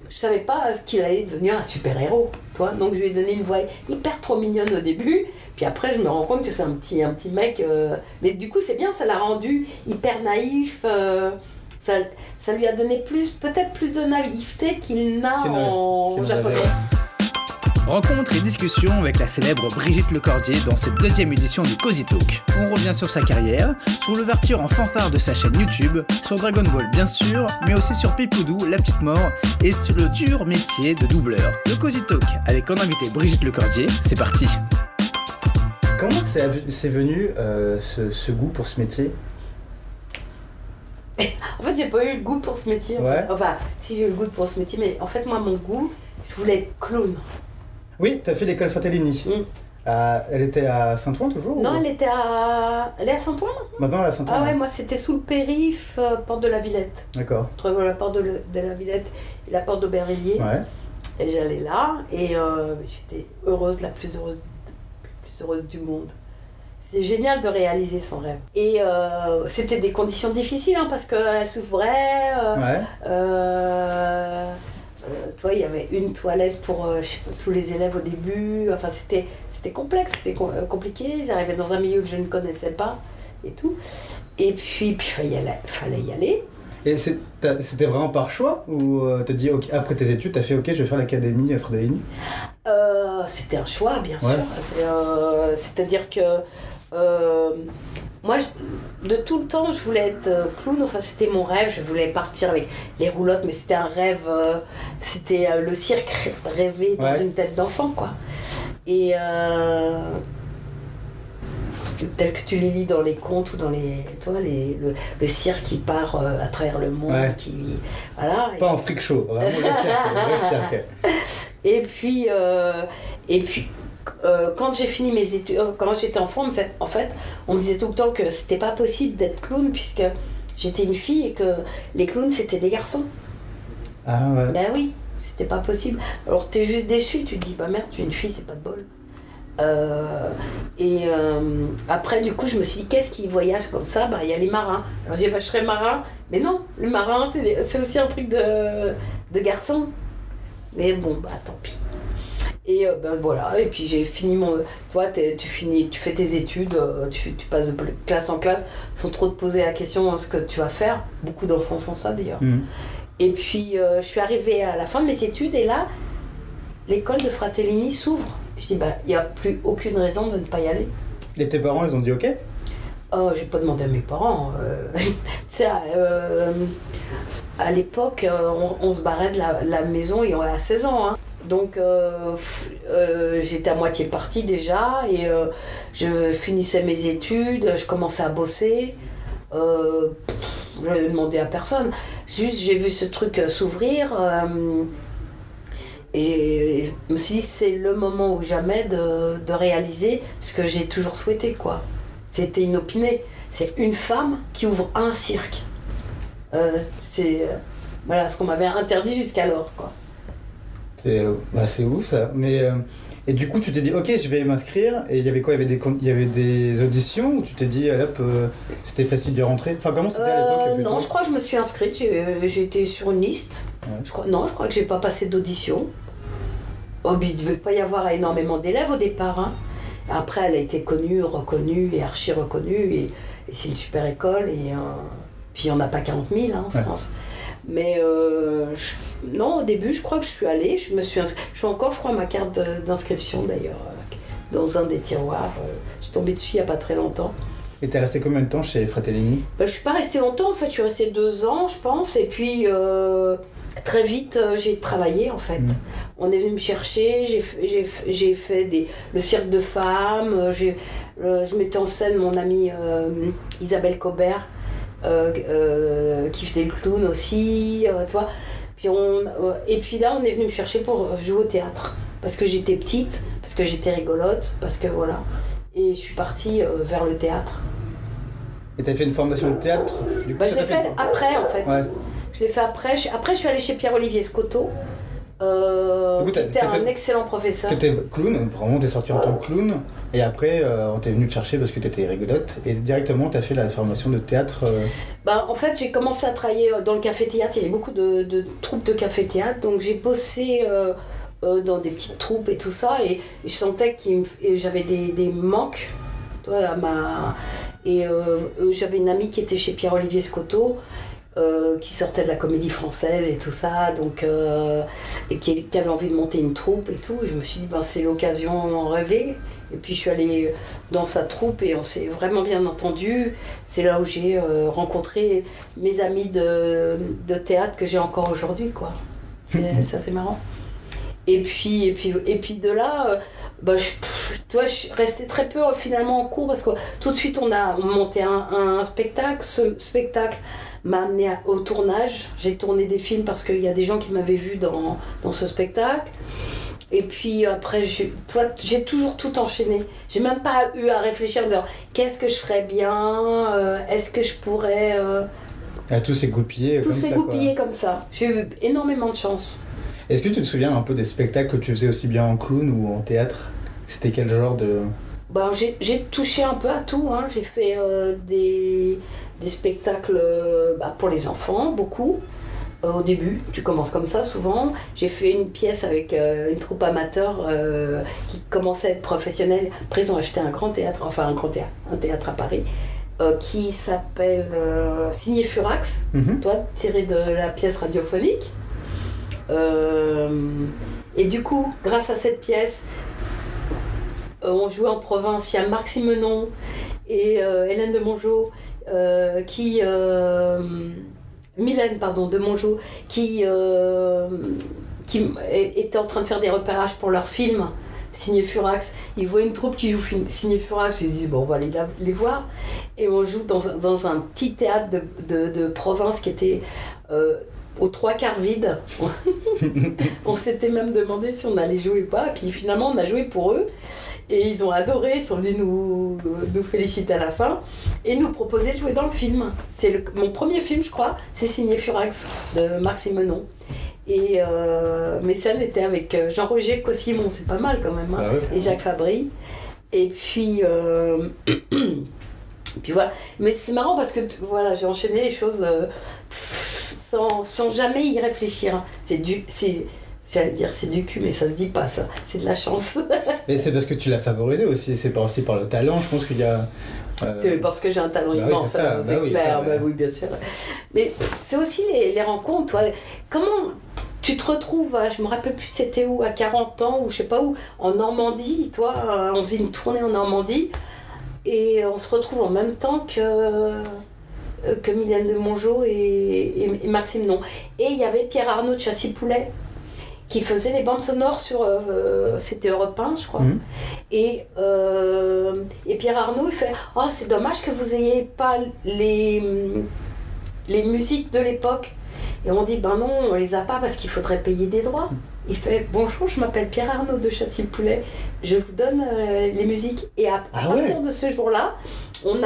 je savais pas qu'il allait devenir un super-héros, toi. Donc je lui ai donné une voix hyper trop mignonne au début, puis après je me rends compte que c'est un petit mec. Mais du coup c'est bien, ça l'a rendu hyper naïf. Ça lui a donné peut-être plus de naïveté qu'il n'a en japonais. Rencontre et discussion avec la célèbre Brigitte Lecordier dans cette deuxième édition du Cozy Talk. On revient sur sa carrière, sur l'ouverture en fanfare de sa chaîne YouTube, sur Dragon Ball bien sûr, mais aussi sur Pipoudou, La Petite Mort, et sur le dur métier de doubleur. Le Cozy Talk avec en invité Brigitte Lecordier, c'est parti. Comment c'est venu ce goût pour ce métier? En fait, j'ai pas eu le goût pour ce métier. Ouais. Enfin, si j'ai eu le goût pour ce métier, mais en fait, moi, mon goût, je voulais être clown. Oui, t'as fait l'école Fratellini. Elle était à Saint-Ouen toujours? Non, ou... elle est à Saint-Ouen maintenant. Maintenant, elle est à Saint-Ouen. Ah ouais, moi, c'était sous le périph', porte de la Villette. D'accord. Entre la porte de la Villette et la porte d'Aubervilliers. Ouais. Et j'allais là, et j'étais heureuse, la plus heureuse du monde. C'est génial de réaliser son rêve. Et c'était des conditions difficiles, hein, parce qu'elle souffrait. Toi, il y avait une toilette pour je sais pas, tous les élèves au début. Enfin, c'était complexe, c'était compliqué. J'arrivais dans un milieu que je ne connaissais pas et tout. Et puis fallait y aller. Et c'était vraiment par choix? Ou t'as dit, okay, après tes études, t'as fait OK, je vais faire l'académie Fratellini? C'était un choix, bien sûr. C'est-à-dire que moi, de tout le temps, je voulais être clown. Enfin, c'était mon rêve. Je voulais partir avec les roulottes, mais c'était un rêve. C'était le cirque rêvé dans une tête d'enfant, quoi. Et tel que tu les lis dans les contes ou dans le cirque qui part à travers le monde, voilà. Pas en freak show, vraiment le cirque. Et puis quand j'ai fini mes études, quand j'étais enfant, en fait, on me disait tout le temps que c'était pas possible d'être clown puisque j'étais une fille et que les clowns c'était des garçons. Ah ouais. Ben oui, c'était pas possible. Alors t'es juste déçu, tu te dis bah merde, tu es une fille, c'est pas de bol. Après du coup je me suis dit qu'est-ce qui voyage comme ça? Bah il y a les marins. Alors j'ai dit bah, je serais marin, mais non, le marin c'est aussi un truc de garçon. Mais bon bah tant pis. Et ben voilà, et puis j'ai fini toi tu fais tes études, tu passes de classe en classe sans trop te poser la question de ce que tu vas faire. Beaucoup d'enfants font ça d'ailleurs. Et puis je suis arrivée à la fin de mes études et là l'école de Fratellini s'ouvre. Je dis bah il n'y a plus aucune raison de ne pas y aller. Et tes parents ils ont dit OK? J'ai pas demandé à mes parents. Tu sais, à l'époque on se barrait de la maison et on avait 16 ans. Hein. Donc j'étais à moitié partie déjà et je finissais mes études, je commençais à bosser. Je n'avais demandé à personne. Juste j'ai vu ce truc s'ouvrir et je me suis dit c'est le moment ou jamais de réaliser ce que j'ai toujours souhaité, quoi. C'était inopiné. C'est une femme qui ouvre un cirque. C'est voilà ce qu'on m'avait interdit jusqu'alors, quoi. C'est ouf ça. Mais et du coup tu t'es dit OK je vais m'inscrire et il y avait quoi? Il y avait des auditions ou tu t'es dit hop c'était facile d'y rentrer? Enfin comment c'était à l'époque? Non, je crois que je me suis inscrite, j'ai été sur une liste. Ouais. Je crois que j'ai pas passé d'audition. Il devait pas y avoir énormément d'élèves au départ. Hein. Après elle a été connue, reconnue et archi reconnue et c'est une super école et puis il n'y en a pas 40 000 hein, en France. Mais non, au début, je crois que je suis allée, je me suis inscrite. Je suis encore, je crois, ma carte d'inscription d'ailleurs, dans un des tiroirs. Je suis tombée dessus il n'y a pas très longtemps. Et t'es restée combien de temps chez Fratellini? Je suis pas restée longtemps, en fait, je suis restée 2 ans, je pense. Et puis, très vite, j'ai travaillé, en fait. On est venu me chercher, j'ai fait le cirque de femmes, je mettais en scène mon amie Isabelle Cobert. Qui faisait le clown aussi, toi. Puis et puis là, on est venu me chercher pour jouer au théâtre. Parce que j'étais petite, parce que j'étais rigolote, parce que voilà. Et je suis partie vers le théâtre. Et t'as fait une formation de théâtre du coup, je l'ai fait après, en fait. Ouais. Je l'ai fait après. Après, je suis allée chez Pierre-Olivier Scotto. Du coup, qui était un excellent professeur. T'étais clown, vraiment t'es sorti en tant que clown, et après on t'est venu te chercher parce que t'étais rigolote, et directement t'as fait la formation de théâtre. En fait, j'ai commencé à travailler dans le café-théâtre, il y avait beaucoup de troupes de café-théâtre, donc j'ai bossé dans des petites troupes et tout ça, et je sentais que j'avais des manques. Toi, j'avais une amie qui était chez Pierre-Olivier Scotto, qui sortait de la comédie française et tout ça, donc, et qui avait envie de monter une troupe et tout. Je me suis dit, c'est l'occasion d'en rêver. Et puis je suis allée dans sa troupe et on s'est vraiment bien entendu. C'est là où j'ai rencontré mes amis de théâtre que j'ai encore aujourd'hui, quoi. Ça, c'est marrant. Et puis de là, je suis restée très peu finalement en cours parce que tout de suite on a monté un spectacle. Ce spectacle m'a amené au tournage. J'ai tourné des films parce qu'il y a des gens qui m'avaient vu dans ce spectacle. Et puis après, j'ai toujours tout enchaîné. J'ai même pas eu à réfléchir en disant qu'est-ce que je ferais bien, est-ce que je pourrais. Tout s'est goupillé. Tout s'est goupillé comme ça. J'ai eu énormément de chance. Est-ce que tu te souviens un peu des spectacles que tu faisais aussi bien en clown ou en théâtre? C'était quel genre de. J'ai touché un peu à tout. Hein. J'ai fait des spectacles pour les enfants, beaucoup. Au début, tu commences comme ça souvent. J'ai fait une pièce avec une troupe amateur qui commençait à être professionnelle. Après, ils ont acheté un grand théâtre, un théâtre à Paris, qui s'appelle Signé Furax, tiré de la pièce radiophonique. Et du coup, grâce à cette pièce, on jouait en province. Il y a Marc Simenon et Hélène de Mongeau Mylène de Mongeau qui était en train de faire des repérages pour leur film Signé Furax. Ils voient une troupe qui joue Signé Furax, ils se disent on va aller les voir, et on joue dans un petit théâtre de province qui était aux 3/4 vide. On s'était même demandé si on allait jouer ou pas, puis finalement on a joué pour eux. Et ils ont adoré, ils sont venus nous féliciter à la fin et nous proposer de jouer dans le film. C'est mon premier film, je crois, c'est Signé Furax de Marc Simenon. Et mes scènes étaient avec Jean-Roger Cossimon, c'est pas mal quand même, hein, et Jacques Fabry. Et puis, puis voilà. Mais c'est marrant parce que j'ai enchaîné les choses sans jamais y réfléchir. J'allais dire c'est du cul, mais ça se dit pas ça, c'est de la chance. Mais c'est parce que tu l'as favorisé aussi, c'est pas aussi par le talent, je pense qu'il y a... C'est parce que j'ai un talent immense, c'est clair, oui bien sûr. Mais c'est aussi les rencontres, toi. Comment tu te retrouves, je me rappelle plus c'était où, à 40 ans ou je sais pas où, en Normandie, toi, on faisait une tournée en Normandie, et on se retrouve en même temps que Mylène de Mongeau et Maxime Non. Et il y avait Pierre Arnaud de Châssis-Poulet, qui faisait les bandes sonores sur... c'était Europe 1, je crois. Et Pierre Arnaud, il fait « Oh, c'est dommage que vous n'ayez pas les musiques de l'époque. » Et on dit « Ben non, on les a pas parce qu'il faudrait payer des droits. » Il fait « Bonjour, je m'appelle Pierre Arnaud de Châssis-Poulet. Je vous donne les musiques. » Et à partir de ce jour-là, on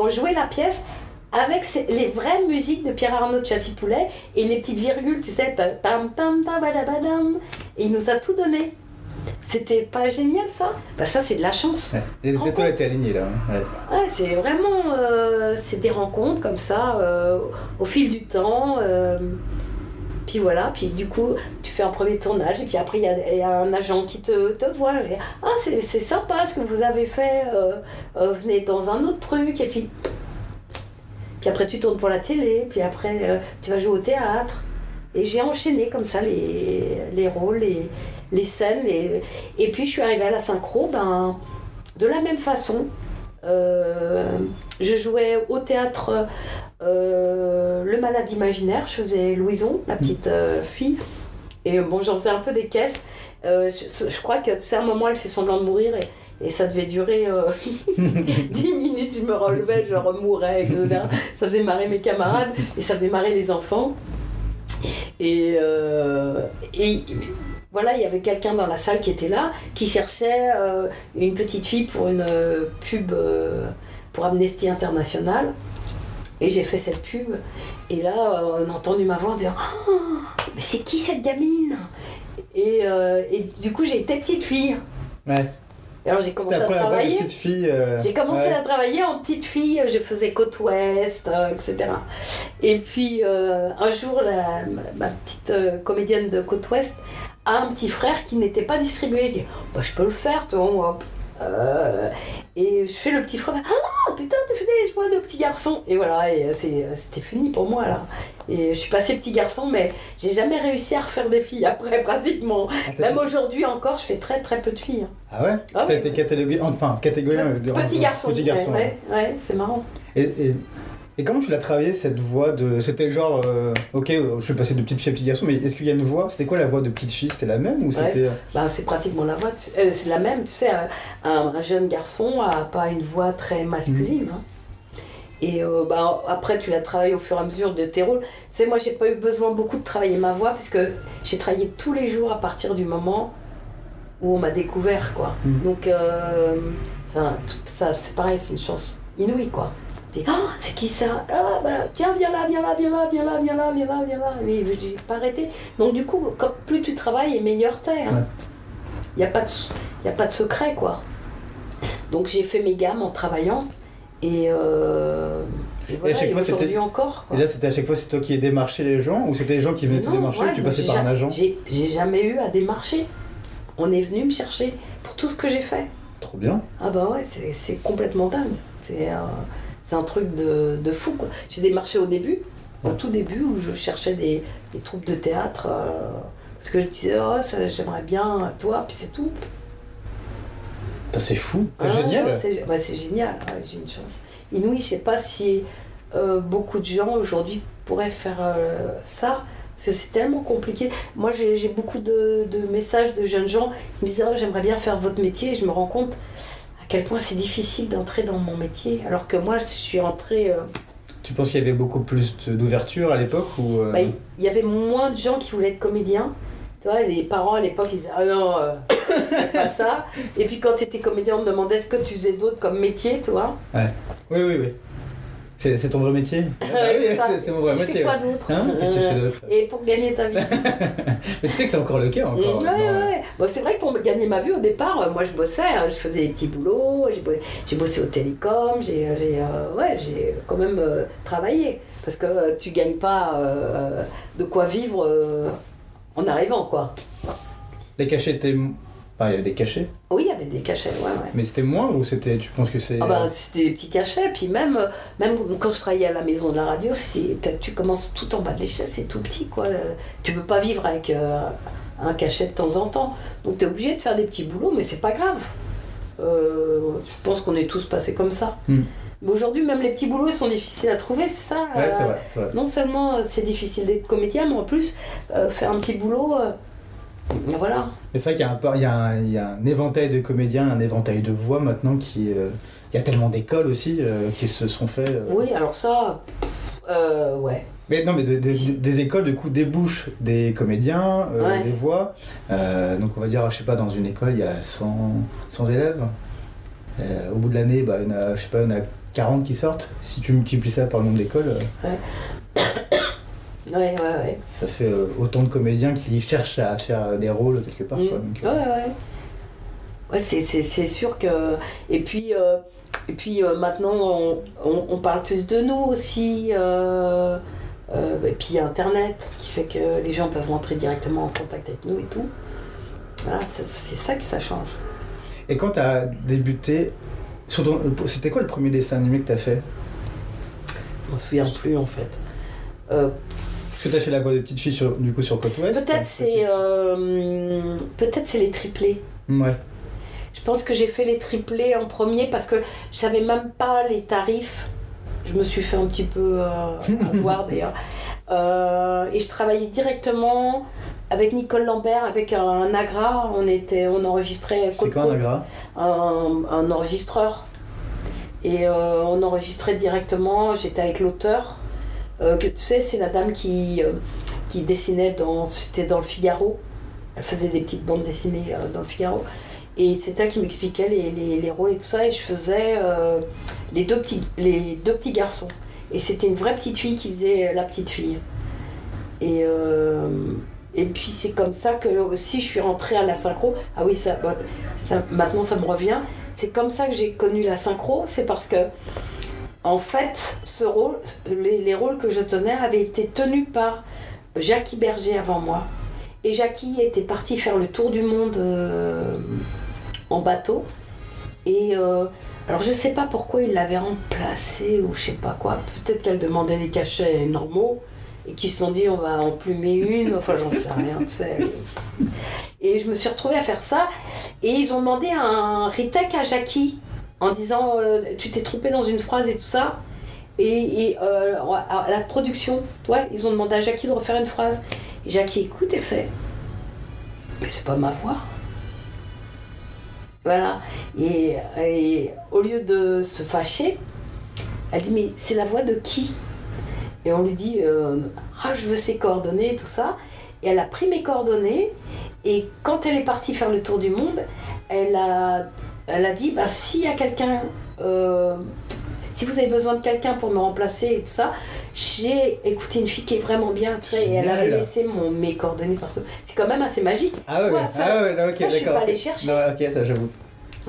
jouait la pièce avec les vraies musiques de Pierre Arnaud de Châssis-Poulet et les petites virgules, tu sais, pam pam pam badabadam, et il nous a tout donné. C'était pas génial ça? Ça c'est de la chance. Ouais. Les étoiles étaient alignées là. Ouais, c'est vraiment c'est des rencontres comme ça au fil du temps. Puis voilà, puis du coup tu fais un premier tournage et puis après il y a un agent qui te voit. Ah c'est sympa ce que vous avez fait, venez dans un autre truc, et puis après tu tournes pour la télé, puis après tu vas jouer au théâtre. Et j'ai enchaîné comme ça les rôles, les scènes. Et puis je suis arrivée à la synchro, de la même façon. Je jouais au théâtre Le Malade Imaginaire, je faisais Louison, la petite fille. Et bon, j'en faisais un peu des caisses. Je crois que à un moment elle fait semblant de mourir et ça devait durer 10 minutes, je me relevais, je remourais, etc. Ça faisait marrer mes camarades et ça faisait marrer les enfants. Et voilà, il y avait quelqu'un dans la salle qui était là, qui cherchait une petite fille pour une pub pour Amnesty International. Et j'ai fait cette pub. Et là, on a entendu ma voix en disant « Oh, mais c'est qui cette gamine ?» et du coup, j'ai été petite fille. Ouais. Et alors j'ai commencé à travailler. Petite fille, J'ai commencé à travailler en petite fille. Je faisais côte ouest, etc. Et puis un jour, ma petite comédienne de côte ouest a un petit frère qui n'était pas distribué. Je dis bah, je peux le faire, toi. Moi. Et je fais le petit frère. Ah putain, t'as fait des choix de petit garçon. Et voilà, et c'était fini pour moi là. Et je suis passée petit garçon, mais j'ai jamais réussi à refaire des filles après pratiquement. Même aujourd'hui encore, je fais très très peu de filles. Ah ouais. T'as été catalogué, enfin catégorisé. Petit garçon. Petit garçon. Ouais, c'est marrant. Et comment tu l'as travaillé cette voix de... C'était genre, ok, je suis passé de petite fille à petit garçon, mais est-ce qu'il y a une voix? C'était quoi la voix de petite fille? C'était la même ou c'était... C'est pratiquement la voix, c'est la même. Tu sais, un jeune garçon a pas une voix très masculine. Hein. Et après, tu l'as travaillé au fur et à mesure de tes rôles. Tu sais, moi, j'ai pas eu besoin beaucoup de travailler ma voix parce que j'ai travaillé tous les jours à partir du moment où on m'a découvert, quoi. Donc, ça, c'est pareil, c'est une chance inouïe, quoi. C'est qui ça? Ah, bah, tiens, viens là. Mais j'ai pas arrêté. Donc du coup, plus tu travailles, et meilleur t'es. Hein. Y a pas de secret, quoi. Donc j'ai fait mes gammes en travaillant. Et voilà, et aujourd'hui encore. Quoi. Et là, c'était à chaque fois, c'est toi qui démarchais les gens ou c'était les gens qui venaient te démarcher ou tu passais par un agent? J'ai jamais eu à démarcher. On est venu me chercher pour tout ce que j'ai fait. Trop bien. Ah bah ouais, c'est complètement dingue. C'est un truc de fou, quoi. J'ai démarché au tout début, où je cherchais des troupes de théâtre, parce que je disais, j'aimerais bien toi, puis c'est tout. C'est fou, c'est génial. C'est génial, j'ai une chance inouïe. Je sais pas si beaucoup de gens aujourd'hui pourraient faire ça, parce que c'est tellement compliqué. Moi, j'ai beaucoup de messages de jeunes gens qui me disent, j'aimerais bien faire votre métier, et je me rends compte à quel point c'est difficile d'entrer dans mon métier, alors que moi je suis entrée... Tu penses qu'il y avait beaucoup plus d'ouverture à l'époque ou il y avait moins de gens qui voulaient être comédiens. Tu vois, les parents à l'époque ils disaient ah non, pas ça. Et puis quand tu étais comédien on te demandait ce que tu faisais d'autre comme métier, tu vois. Ouais. Oui. C'est ton vrai métier? C'est mon vrai métier. Tu fais quoi d'autre? Qu'est-ce que tu fais d'autre? Et pour gagner ta vie. Mais tu sais que c'est encore le cas encore. Ouais. Bon, c'est vrai que pour gagner ma vie au départ, moi je bossais, je faisais des petits boulots, j'ai bossé au télécom, j'ai quand même travaillé. Parce que tu gagnes pas de quoi vivre en arrivant, quoi. Les cachets étaient... il y avait des cachets? Oui, il y avait des cachets, ouais. Mais c'était moins ou c'était, tu penses que c'est... C'était des petits cachets, puis même quand je travaillais à la maison de la radio, tu commences tout en bas de l'échelle, c'est tout petit, quoi. Tu peux pas vivre avec un cachet de temps en temps. Donc tu es obligé de faire des petits boulots, mais c'est pas grave. Je pense qu'on est tous passés comme ça. Mais aujourd'hui, même les petits boulots, ils sont difficiles à trouver, c'est ça. Ouais, c'est vrai. Non seulement c'est difficile d'être comédien, mais en plus, faire un petit boulot... Voilà. Mais c'est vrai qu'il y a un éventail de comédiens, un éventail de voix maintenant qui... il y a tellement d'écoles aussi qui se sont fait... Oui, alors ça... ouais. Mais non, mais des écoles, du coup, débouchent des comédiens, des voix. Donc on va dire, je sais pas, dans une école, il y a 100 élèves. Au bout de l'année, il y en a, je sais pas, il y en a 40 qui sortent. Si tu multiplies ça par le nombre d'écoles... Ouais. Ça fait autant de comédiens qui cherchent à faire des rôles quelque part. Quoi, donc, Ouais, c'est sûr que... Et puis maintenant, on parle plus de nous aussi. Et puis il y a Internet qui fait que les gens peuvent rentrer directement en contact avec nous et tout. Voilà, c'est ça que ça change. Et quand tu as débuté, c'était quoi le premier dessin animé que tu as fait? Je m'en souviens plus en fait. Est-ce que tu as fait la voix des petites filles sur Côte Ouest? Peut-être c'est les triplés. Ouais. Je pense que j'ai fait les triplés en premier parce que je savais même pas les tarifs. Je me suis fait un petit peu avoir d'ailleurs. Et je travaillais directement avec Nicole Lambert, avec un Agra. On enregistrait... C'est quoi un Agra? Un enregistreur. Et on enregistrait directement, j'étais avec l'auteur. Que tu sais, c'est la dame qui dessinait c'était dans le Figaro. Elle faisait des petites bandes dessinées dans le Figaro. Et c'est elle qui m'expliquait les rôles et tout ça. Et je faisais les deux petits garçons. Et c'était une vraie petite fille qui faisait la petite fille. Et puis c'est comme ça que aussi je suis rentrée à la synchro. Ah oui, maintenant ça me revient. C'est comme ça que j'ai connu la synchro. C'est parce que, en fait, ce rôle, les rôles que je tenais avaient été tenus par Jackie Berger avant moi. Et Jackie était partie faire le tour du monde en bateau. Et alors je sais pas pourquoi il l'avait remplacée ou je sais pas quoi. Peut-être qu'elle demandait des cachets normaux et qu'ils se sont dit on va en plumer une. Enfin j'en sais rien, tu sais. Et je me suis retrouvée à faire ça. Et ils ont demandé un retake à Jackie en disant tu t'es trompée dans une phrase et tout ça. Et à la production, toi, ils ont demandé à Jackie de refaire une phrase. Et Jackie écoute et fait mais c'est pas ma voix. Voilà. Et au lieu de se fâcher, elle dit mais c'est la voix de qui? Et on lui dit je veux ses coordonnées et tout ça. Et elle a pris mes coordonnées. Et quand elle est partie faire le tour du monde, elle a dit s'il y a quelqu'un, si vous avez besoin de quelqu'un pour me remplacer et tout ça, j'ai écouté une fille qui est vraiment bien, tout ça, et elle avait laissé mes coordonnées partout. C'est quand même assez magique. Ah ouais, toi, ça, ok, ça je suis pas allée chercher. Non, ok, ça j'avoue.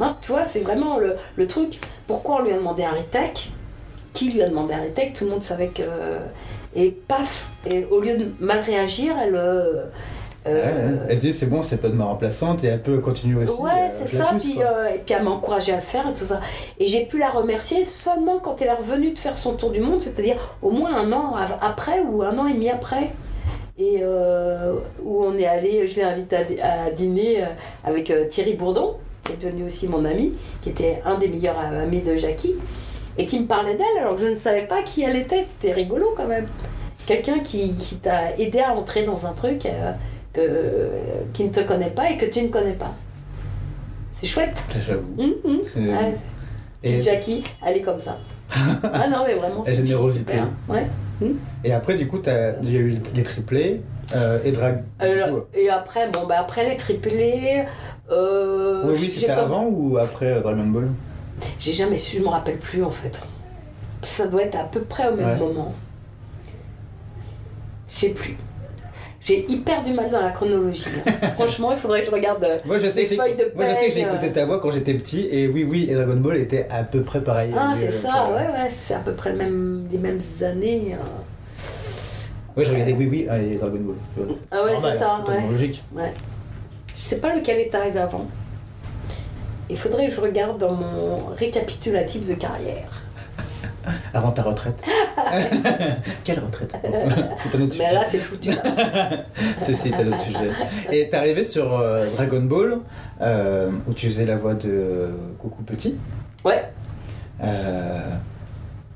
Hein, tu vois, c'est vraiment le truc. Pourquoi on lui a demandé un retake? Qui lui a demandé un retake? Tout le monde savait que... Et paf, et au lieu de mal réagir, elle se dit c'est bon, c'est pas de ma remplaçante et elle peut continuer aussi. Ouais, c'est ça, puis elle m'a encouragée à le faire et tout ça. Et j'ai pu la remercier seulement quand elle est revenue de faire son tour du monde, c'est-à-dire au moins un an après ou un an et demi après. Et où on est allé, je l'ai invitée à dîner avec Thierry Bourdon, qui est devenu aussi mon ami, qui était un des meilleurs amis de Jackie, et qui me parlait d'elle alors que je ne savais pas qui elle était. C'était rigolo quand même. Quelqu'un qui t'a aidé à entrer dans un truc qui ne te connaît pas et que tu ne connais pas. C'est chouette. J'avoue. Et Jackie, elle est comme ça. Ah non, mais vraiment, c'est générosité. Super. Ouais. Et après, du coup, il y a eu les triplés et drag. Et après, après les triplés. Oui, c'était avant ou après Dragon Ball? J'ai jamais su, je me rappelle plus en fait. Ça doit être à peu près au même moment. Je sais plus. J'ai hyper du mal dans la chronologie. Franchement, il faudrait que je regarde les feuilles de peine. Moi, je sais que j'ai écouté ta voix quand j'étais petit et oui, et Dragon Ball était à peu près pareil. Ah, c'est ça, ouais, c'est à peu près les mêmes années. Ouais, je regardais et Dragon Ball. Ah ouais, c'est ça, totalement logique. Ouais. Je sais pas lequel est arrivé avant. Il faudrait que je regarde dans mon récapitulatif de carrière. Avant ta retraite. Quelle retraite? C'est un autre sujet. Mais là, c'est foutu. Ceci est un autre sujet. Et t'es arrivé sur Dragon Ball, où tu faisais la voix de Goku Petit. Ouais.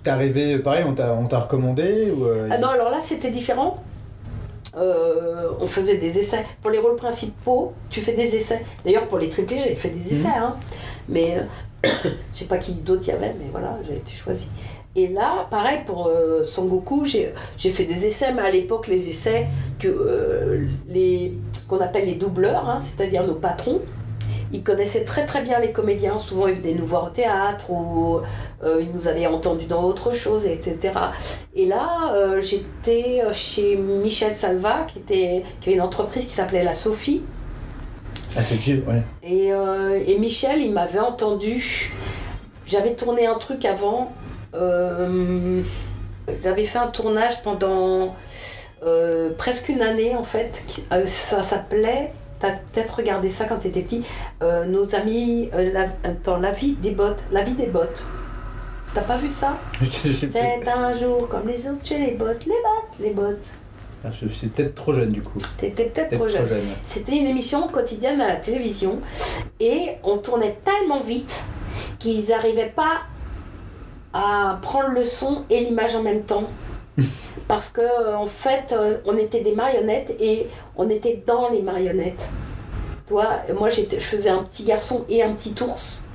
T'es arrivé, pareil, on t'a recommandé ou, Ah non, alors là, c'était différent. On faisait des essais. Pour les rôles principaux, tu fais des essais. D'ailleurs, pour les triplés, j'avais fait des essais. Hein. Mais je sais pas qui d'autre il y avait, mais voilà, j'ai été choisie. Et là, pareil, pour Son Goku, j'ai fait des essais, mais à l'époque, les essais, ce qu'on appelle les doubleurs, hein, c'est-à-dire nos patrons, ils connaissaient très très bien les comédiens. Souvent, ils venaient nous voir au théâtre ou ils nous avaient entendus dans autre chose, etc. Et là, j'étais chez Michel Salva, qui avait une entreprise qui s'appelait La Sophie. Ah, c'est vieux, ouais. Et Michel, il m'avait entendu. J'avais tourné un truc avant. J'avais fait un tournage pendant presque une année, en fait. Ça s'appelait... T'as peut-être regardé ça quand t'étais petit. Nos amis, la vie des bottes. La vie des bottes. T'as pas vu ça? C'est un jour comme les autres chez les bottes. Les bottes. Ah, je suis peut-être trop jeune du coup. T'étais peut-être trop jeune. C'était une émission quotidienne à la télévision. Et on tournait tellement vite qu'ils n'arrivaient pas à prendre le son et l'image en même temps. Parce que en fait, on était des marionnettes et on était dans les marionnettes. Toi, moi, je faisais un petit garçon et un petit ours.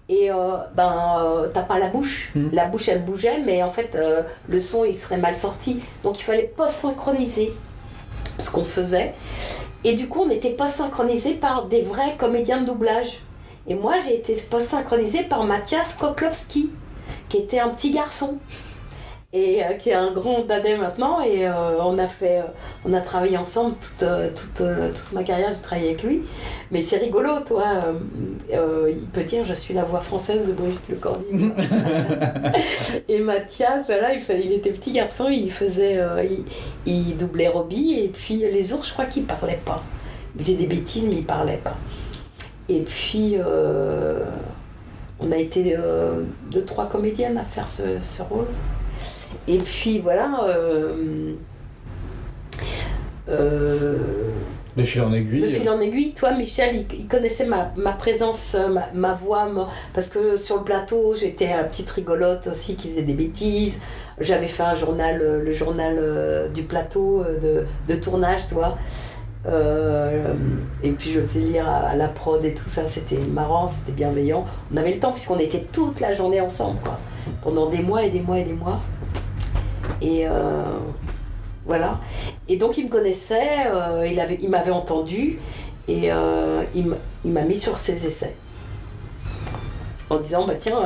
Et t'as pas la bouche. La bouche, elle bougeait, mais en fait, le son, il serait mal sorti. Donc, il fallait pas synchroniser ce qu'on faisait. Et du coup, on n'était pas synchronisé par des vrais comédiens de doublage. Et moi, j'ai été pas synchronisée par Mathias Koklowski, qui était un petit garçon. et qui est un grand dadais maintenant, et on a travaillé ensemble toute ma carrière, j'ai travaillé avec lui. Mais c'est rigolo, toi, il peut dire je suis la voix française de Brigitte Lecordier. Et Mathias, voilà, il était petit garçon, il doublait Robbie, et puis les ours, je crois qu'il parlait pas. Il faisait des bêtises, mais il parlait pas. Et puis on a été 2-3 comédiennes à faire ce rôle. Et puis voilà. De fil en aiguille. De fil en aiguille. Toi, Michel, il connaissait ma présence, ma voix, parce que sur le plateau, j'étais une petite rigolote aussi qui faisait des bêtises. J'avais fait un journal, le journal du plateau de tournage, toi. Et puis je sais lire à la prod et tout ça, c'était marrant, c'était bienveillant. On avait le temps puisqu'on était toute la journée ensemble, quoi, pendant des mois et des mois et des mois. Et voilà. Et donc il me connaissait, il m'avait entendu et il m'a mis sur ses essais en disant bah tiens,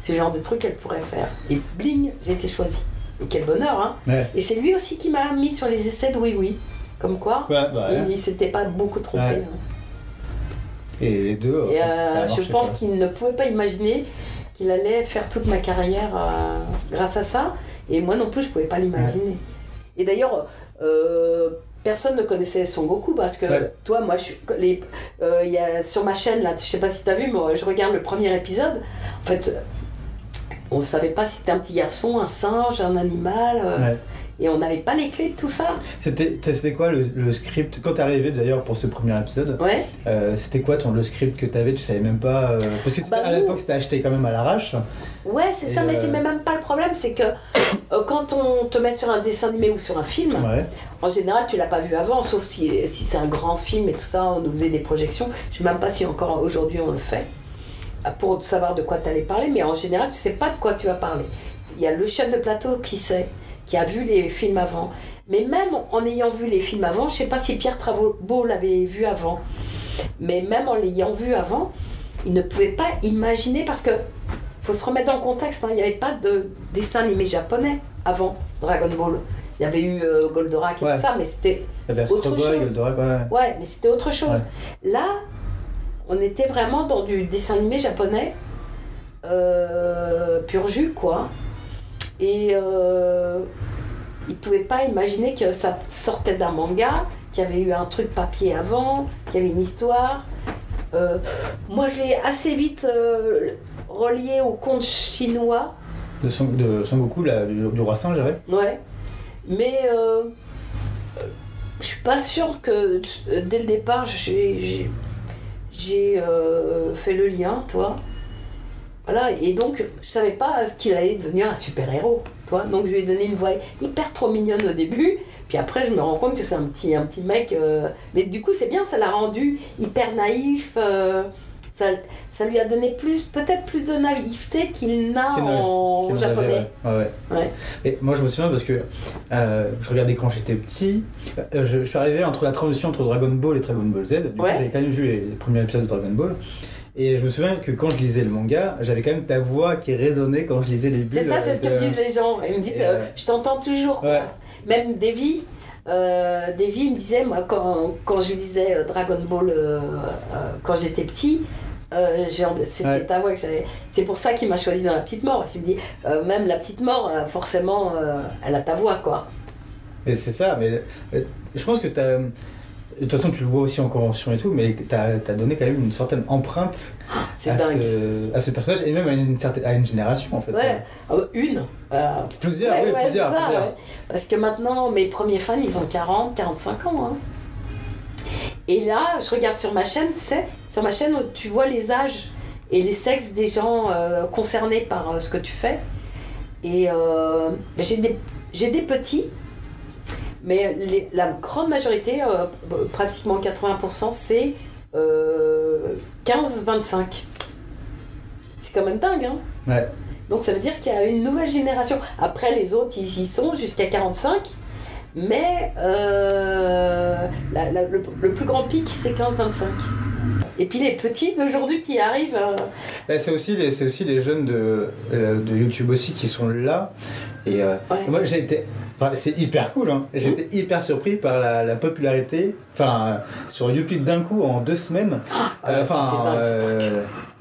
c'est le genre de truc qu'elle pourrait faire. Et bling, j'ai été choisie. Et quel bonheur, hein. Ouais. Et c'est lui aussi qui m'a mis sur les essais de Oui Oui. Comme quoi, il s'était pas beaucoup trompé. Ouais. Et les deux, et je pense qu'il ne pouvait pas imaginer qu'il allait faire toute ma carrière grâce à ça. Et moi non plus, je pouvais pas l'imaginer. Ouais. Et d'ailleurs, personne ne connaissait Son Goku parce que toi, moi, y a, sur ma chaîne, là, je sais pas si tu as vu, mais je regarde le premier épisode. En fait, on ne savait pas si c'était un petit garçon, un singe, un animal. Et on n'avait pas les clés de tout ça. C'était quoi le script, quand t'es arrivé d'ailleurs pour ce premier épisode? Ouais. C'était quoi le script que t'avais? Tu savais même pas... Parce que à l'époque c'était acheté quand même à l'arrache. Ouais, c'est ça, mais c'est même pas le problème, c'est que quand on te met sur un dessin animé ou sur un film, en général tu l'as pas vu avant, sauf si c'est un grand film et tout ça, on nous faisait des projections. Je sais même pas si encore aujourd'hui on le fait, pour savoir de quoi t'allais parler, mais en général tu sais pas de quoi tu vas parler. Il y a le chef de plateau qui sait, qui a vu les films avant. Mais même en ayant vu les films avant, je ne sais pas si Pierre Travaux l'avait vu avant, mais même en l'ayant vu avant, il ne pouvait pas imaginer, parce que faut se remettre dans le contexte, hein, il n'y avait pas de dessin animé japonais avant Dragon Ball. Il y avait eu Goldorak et tout ça, mais c'était autre chose. Goldorak, ouais, mais c'était autre chose. Ouais. Là, on était vraiment dans du dessin animé japonais, pur jus, quoi. Et il ne pouvait pas imaginer que ça sortait d'un manga, qu'il y avait eu un truc papier avant, qu'il y avait une histoire. Moi, je l'ai assez vite relié au conte chinois. De Son Goku, du roi singe, ouais. Mais je suis pas sûre que dès le départ, j'ai fait le lien, toi. Voilà, et donc je savais pas qu'il allait devenir un super-héros, toi. Donc je lui ai donné une voix hyper trop mignonne au début, puis après je me rends compte que c'est un petit mec, mais du coup c'est bien, ça l'a rendu hyper naïf, ça lui a donné peut-être plus de naïveté qu'il n'a en japonais. Ouais. Et moi je me souviens parce que je regardais quand j'étais petit, je suis arrivé entre la transition entre Dragon Ball et Dragon Ball Z, du coup j'avais quand même vu les premiers épisodes de Dragon Ball. Et je me souviens que quand je lisais le manga, j'avais quand même ta voix qui résonnait quand je lisais les bulles. C'est ça, c'est ce que me disent les gens. Ils me disent, je t'entends toujours. Ouais. Même Davy, il me disait, moi, quand je lisais Dragon Ball quand j'étais petit, c'était ta voix que j'avais. C'est pour ça qu'il m'a choisi dans La Petite Mort. Il me dit, même La Petite Mort, forcément, elle a ta voix, quoi. Et c'est ça, mais je pense que t'as... De toute façon, tu le vois aussi en convention et tout, mais t'as donné quand même une certaine empreinte à ce personnage, et même à une génération, en fait. Ouais, Plusieurs. Ouais. Parce que maintenant, mes premiers fans, ils ont 40, 45 ans. Hein. Et là, je regarde sur ma chaîne, tu sais, sur ma chaîne, tu vois les âges et les sexes des gens concernés par ce que tu fais. Et j'ai des petits. Mais la grande majorité, pratiquement 80%, c'est 15-25. C'est quand même dingue, hein? Ouais. Donc ça veut dire qu'il y a une nouvelle génération. Après, les autres, ils y sont jusqu'à 45. Mais le plus grand pic, c'est 15-25. Et puis les petits d'aujourd'hui qui arrivent. C'est aussi les jeunes de YouTube aussi qui sont là. Et moi j'ai été. Enfin, c'est hyper cool, hein. J'ai été hyper surpris par la popularité. Sur YouTube d'un coup en 2 semaines.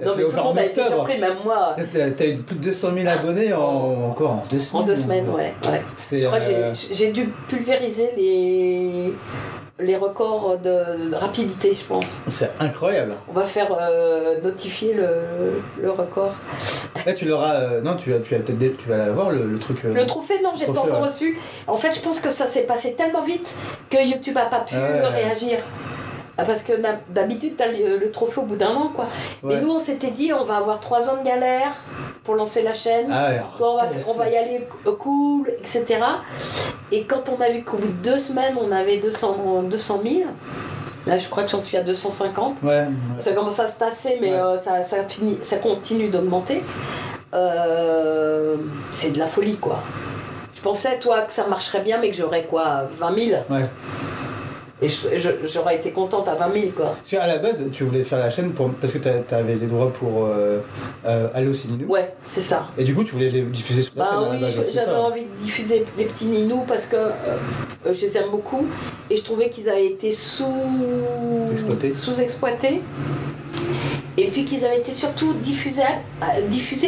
Non mais tout le monde a été surpris, même moi. T'as eu plus de 200 000 abonnés encore en 2 semaines. En 2 semaines, ouais. Je crois que j'ai dû pulvériser les records de rapidité, je pense. C'est incroyable. On va faire notifier le record. Là, tu l'auras. Non, tu vas l'avoir le truc. Le trophée, non, j'ai pas encore reçu. En fait, je pense que ça s'est passé tellement vite que YouTube a pas pu réagir. Parce que d'habitude, t'as le trophée au bout d'un an, quoi. Ouais. Mais nous, on s'était dit, on va avoir 3 ans de galère pour lancer la chaîne. Toi, on va y aller cool, etc. Et quand on a vu qu'au bout de 2 semaines, on avait 200 000, là, je crois que j'en suis à 250. Ça commence à se tasser, mais ça continue d'augmenter. C'est de la folie, quoi. Je pensais, toi, que ça marcherait bien, mais que j'aurais, 20 000. Et j'aurais été contente à 20 000, quoi. Parce qu'à la base, tu voulais faire la chaîne parce que t'avais les droits pour Allo c'est Ninou. Ouais, c'est ça. Et du coup, tu voulais les diffuser sur ta chaîne à la base. J'avais envie de diffuser les petits Ninous parce que je les aime beaucoup et je trouvais qu'ils avaient été sous-exploités. Et puis qu'ils avaient été surtout diffusés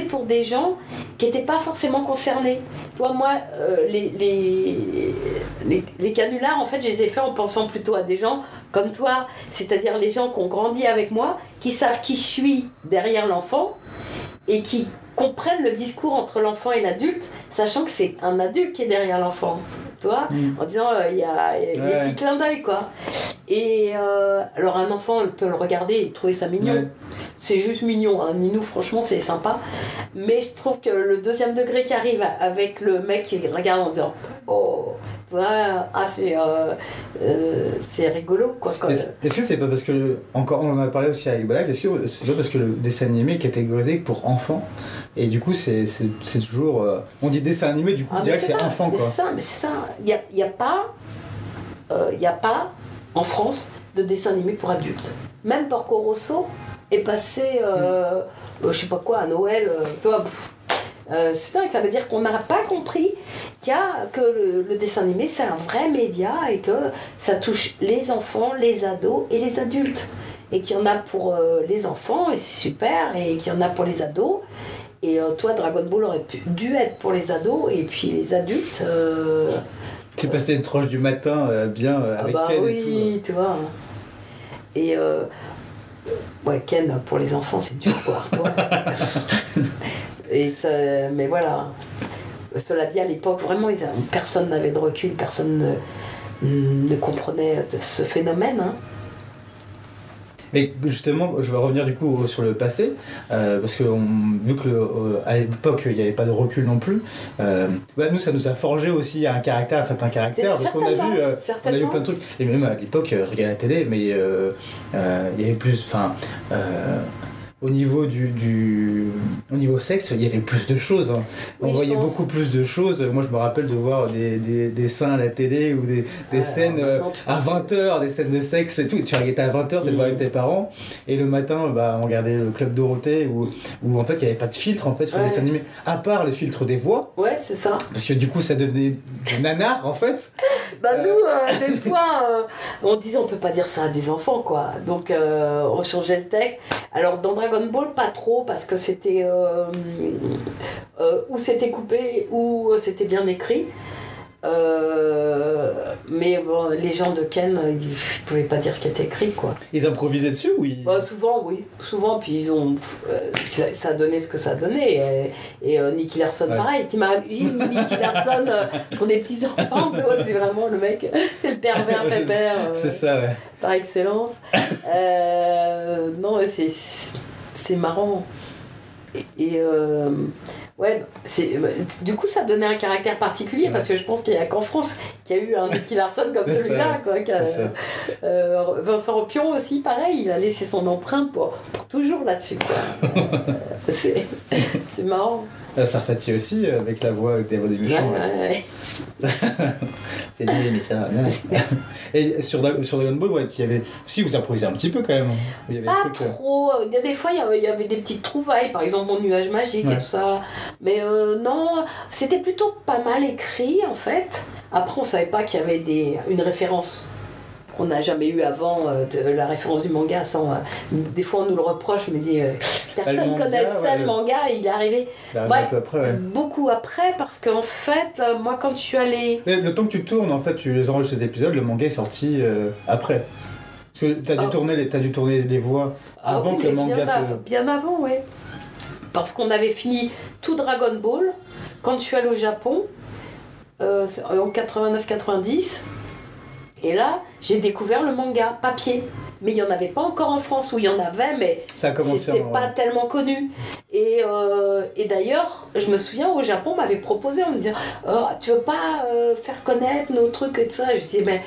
pour des gens qui n'étaient pas forcément concernés. Toi, moi, les canulars, en fait, je les ai faits en pensant plutôt à des gens comme toi, c'est-à-dire les gens qui ont grandi avec moi, qui savent qui je suis derrière l'enfant et qui comprennent le discours entre l'enfant et l'adulte, sachant que c'est un adulte qui est derrière l'enfant. Toi, en disant il y a des petits clins d'œil, quoi. Et alors un enfant peut le regarder et trouver ça mignon. C'est juste mignon, hein. Ninou, franchement, c'est sympa. Mais je trouve que le 2e degré qui arrive avec le mec qui regarde en disant oh, c'est rigolo, quoi. Est-ce que c'est pas parce que, encore on en a parlé aussi avec Balak, est-ce que c'est pas parce que le dessin animé est catégorisé pour enfants et du coup c'est toujours on dit dessin animé, du coup on dirait que c'est enfant, quoi. Mais c'est ça, il y a pas en France de dessin animé pour adultes. Même Porco Rosso est passé je sais pas quoi à Noël, c'est dingue, ça veut dire qu'on n'a pas compris que le dessin animé c'est un vrai média et que ça touche les enfants, les ados et les adultes. Et qu'il y en a pour les enfants et c'est super, et qu'il y en a pour les ados. Et toi, Dragon Ball aurait dû être pour les ados et puis les adultes. Tu passais une tranche du matin bien avec Ken et tout. Oui, tu vois. Et Ken pour les enfants c'est dur, quoi. Mais voilà. Cela dit, à l'époque, vraiment, personne n'avait de recul, personne ne comprenait de ce phénomène. Hein. Mais justement, je vais revenir du coup sur le passé, parce que vu que à l'époque il n'y avait pas de recul non plus, nous ça nous a forgé aussi un certain caractère, parce qu'on a vu plein de trucs. Et même à l'époque, je regardais la télé, mais il y avait plus, au niveau au niveau sexe, il y avait plus de choses. Hein. On voyait beaucoup plus de choses. Moi, je me rappelle de voir des seins à la télé ou des scènes à 20h, des scènes de sexe et tout. Et tu étais à 20h, tu étais avec tes parents. Et le matin, on regardait le Club Dorothée où en fait, il n'y avait pas de filtre en fait, sur les dessins animés, à part le filtre des voix. Ouais, c'est ça. Parce que du coup, ça devenait du nanar en fait. Nous, des fois, on disait on peut pas dire ça à des enfants, quoi. Donc, on changeait le texte. Alors, dans Dragon Ball, pas trop, parce que c'était ou c'était coupé ou c'était bien écrit. Mais bon, les gens de Ken, ils pouvaient pas dire ce qui était écrit, quoi. Ils improvisaient dessus, oui. Souvent, oui. Souvent, puis ils ont... ça a donné ce que ça a donné. Et Nicky Larson, pareil. T'imagines Nicky Larson pour des petits-enfants, c'est vraiment le mec, c'est le pervers pépère. C'est ça, ouais. Par excellence. Non, c'est marrant. Du coup ça donnait un caractère particulier, parce que je pense qu'il n'y a qu'en France qu'il y a eu un Nicky Larson comme celui-là, quoi. Vincent Ropion aussi, pareil, il a laissé son empreinte pour toujours là-dessus, quoi. C'est marrant. Sarfati aussi, avec la voix des voix des méchants. Ouais. C'est lui, mais ça. Et sur Dragon Ball, ouais, il y avait. Si, vous improvisez un petit peu quand même. Il y avait Pas trop. Il y a des fois, il y avait des petites trouvailles, par exemple mon nuage magique et tout ça. Mais non, c'était plutôt pas mal écrit en fait. Après, on savait pas qu'il y avait une référence qu'on n'a jamais eu avant, de la référence du manga. Ça, des fois, on nous le reproche, mais personne ne connaît ça, le manga. Il est arrivé beaucoup après, parce qu'en fait, moi, quand je suis allée... Mais le temps que tu tournes, en fait, tu les enregistres ces épisodes, le manga est sorti après. Parce que t'as dû tourner les voix avant que le manga Bien avant, oui. Parce qu'on avait fini tout Dragon Ball quand je suis allée au Japon, en 89-90. Et là, j'ai découvert le manga papier. Mais il n'y en avait pas encore en France, ou il y en avait, mais c'était pas tellement connu. Et d'ailleurs, je me souviens, au Japon, on m'avait proposé, on me disait tu veux pas faire connaître nos trucs et tout ça. Je disais, mais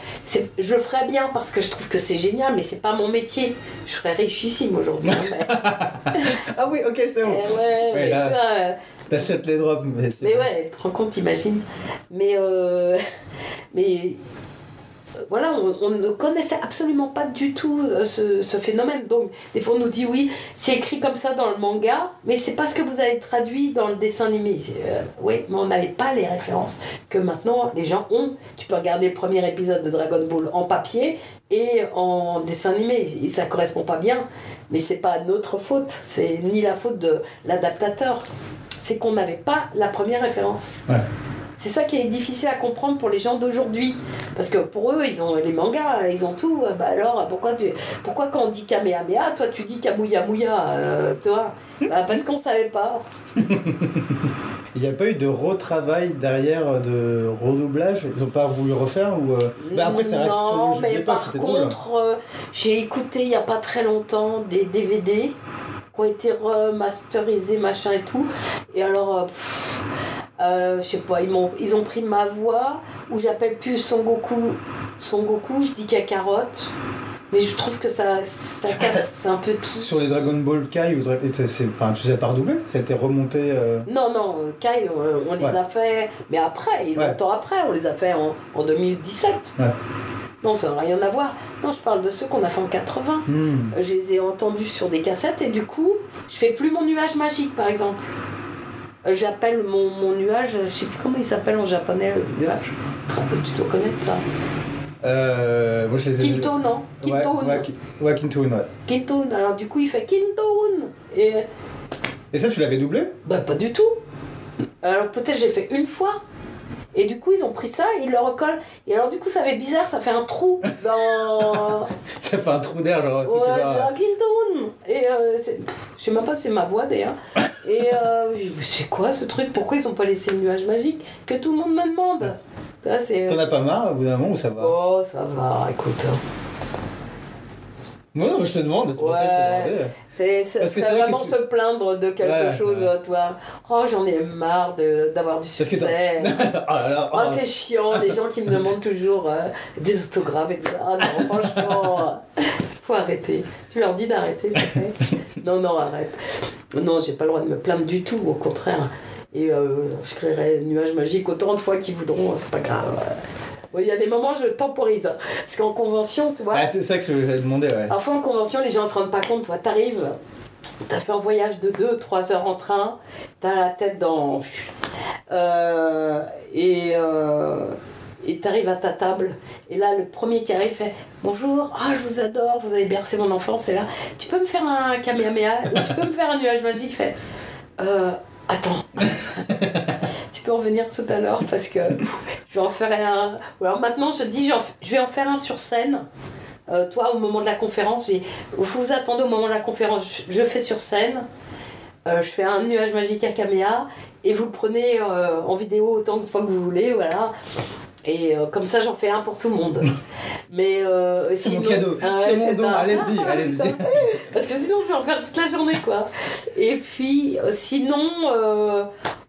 je le ferais bien parce que je trouve que c'est génial, mais c'est pas mon métier. Je serais richissime aujourd'hui. Ah oui, ok, c'est bon. Mais là, toi, t'achètes les drops, mais c'est... Mais ouais, tu te rends compte, t'imagines. Mais voilà, on ne connaissait absolument pas du tout ce phénomène. Donc, des fois, on nous dit oui, c'est écrit comme ça dans le manga, mais c'est pas ce que vous avez traduit dans le dessin animé. Oui, mais on n'avait pas les références que maintenant les gens ont. Tu peux regarder le premier épisode de Dragon Ball en papier et en dessin animé. Et ça correspond pas bien, mais c'est pas notre faute. C'est ni la faute de l'adaptateur. C'est qu'on n'avait pas la première référence. Ouais. C'est ça qui est difficile à comprendre pour les gens d'aujourd'hui. Parce que pour eux, ils ont les mangas, ils ont tout. Bah alors, pourquoi quand on dit Kamehameha, toi tu dis Kamuya Muya, toi parce qu'on savait pas. Il n'y a pas eu de retravail derrière, de redoublage? Ils n'ont pas voulu refaire ou après, ça reste sur le jeu. Non, mais par contre, j'ai écouté il n'y a pas très longtemps des DVD qui ont été remasterisés, machin et tout. Et alors... je sais pas, ils ont pris ma voix où j'appelle plus Son Goku, je dis Kakarot, mais je trouve que ça casse un peu tout. Sur les Dragon Ball Kai, tu les as pas redoublés? Ça a été remonté Non, Kai, on les a fait, mais après, longtemps après, on les a fait en 2017. Ouais. Non, ça n'a rien à voir. Non, je parle de ceux qu'on a fait en 80. Je les ai entendus sur des cassettes et du coup, je fais plus mon nuage magique, par exemple. J'appelle mon nuage, je sais plus comment il s'appelle en japonais, le nuage. Tu dois connaître ça. Moi je les ai... Kintoun, non? Kintoun. Ouais, Kintoun, ouais. Kintoun, alors du coup il fait Kintoun. Et ça, tu l'avais doublé? Bah pas du tout. Alors peut-être j'ai fait une fois. Et du coup ils ont pris ça et ils le recollent. Et alors du coup ça fait bizarre, ça fait un trou dans... Ça fait un trou d'air, genre... Ouais, c'est un Kintoun. Et je sais même pas si c'est ma voix d'ailleurs. Et c'est quoi ce truc? Pourquoi ils ont pas laissé le nuage magique? Que tout le monde me demande. Là, T'en as pas marre au bout d'un moment ou ça va? Oh, ça va, écoute. Non, je te demande, c'est pour ça que je te demandais. C'est vraiment se plaindre de quelque chose, toi. Oh, j'en ai marre d'avoir du succès. C'est chiant, les gens qui me demandent toujours des autographes et tout ça. Ah non, franchement, faut arrêter. Tu leur dis d'arrêter, s'il te plaît. Non, arrête. Non, j'ai pas le droit de me plaindre du tout, au contraire. Et je créerai nuage magique autant de fois qu'ils voudront, c'est pas grave. Il y a des moments je temporise. Parce qu'en convention, tu vois. Ah, c'est ça que j'allais demander, ouais. Parfois en convention, les gens ne se rendent pas compte. Toi, t'arrives, t'as fait un voyage de 2-3 heures en train, t'as la tête dans. Et t'arrives à ta table. Et là, le premier qui arrive fait bonjour, je vous adore, vous avez bercé mon enfance. Et là, tu peux me faire un Kamehameha et tu peux me faire un nuage magique. Il fait attends. Tu peux revenir tout à l'heure parce que je vais en faire un. Ou alors maintenant je dis je vais en faire un sur scène. Toi au moment de la conférence, vous attendez au moment de la conférence, je fais sur scène. Je fais un nuage magique à Kamehameha et vous le prenez en vidéo autant de fois que vous voulez, voilà. Et comme ça j'en fais un pour tout le monde. Mais c'est sinon, mon cadeau, c'est mon don, allez-y. Parce que sinon je vais en faire toute la journée quoi. Et puis sinon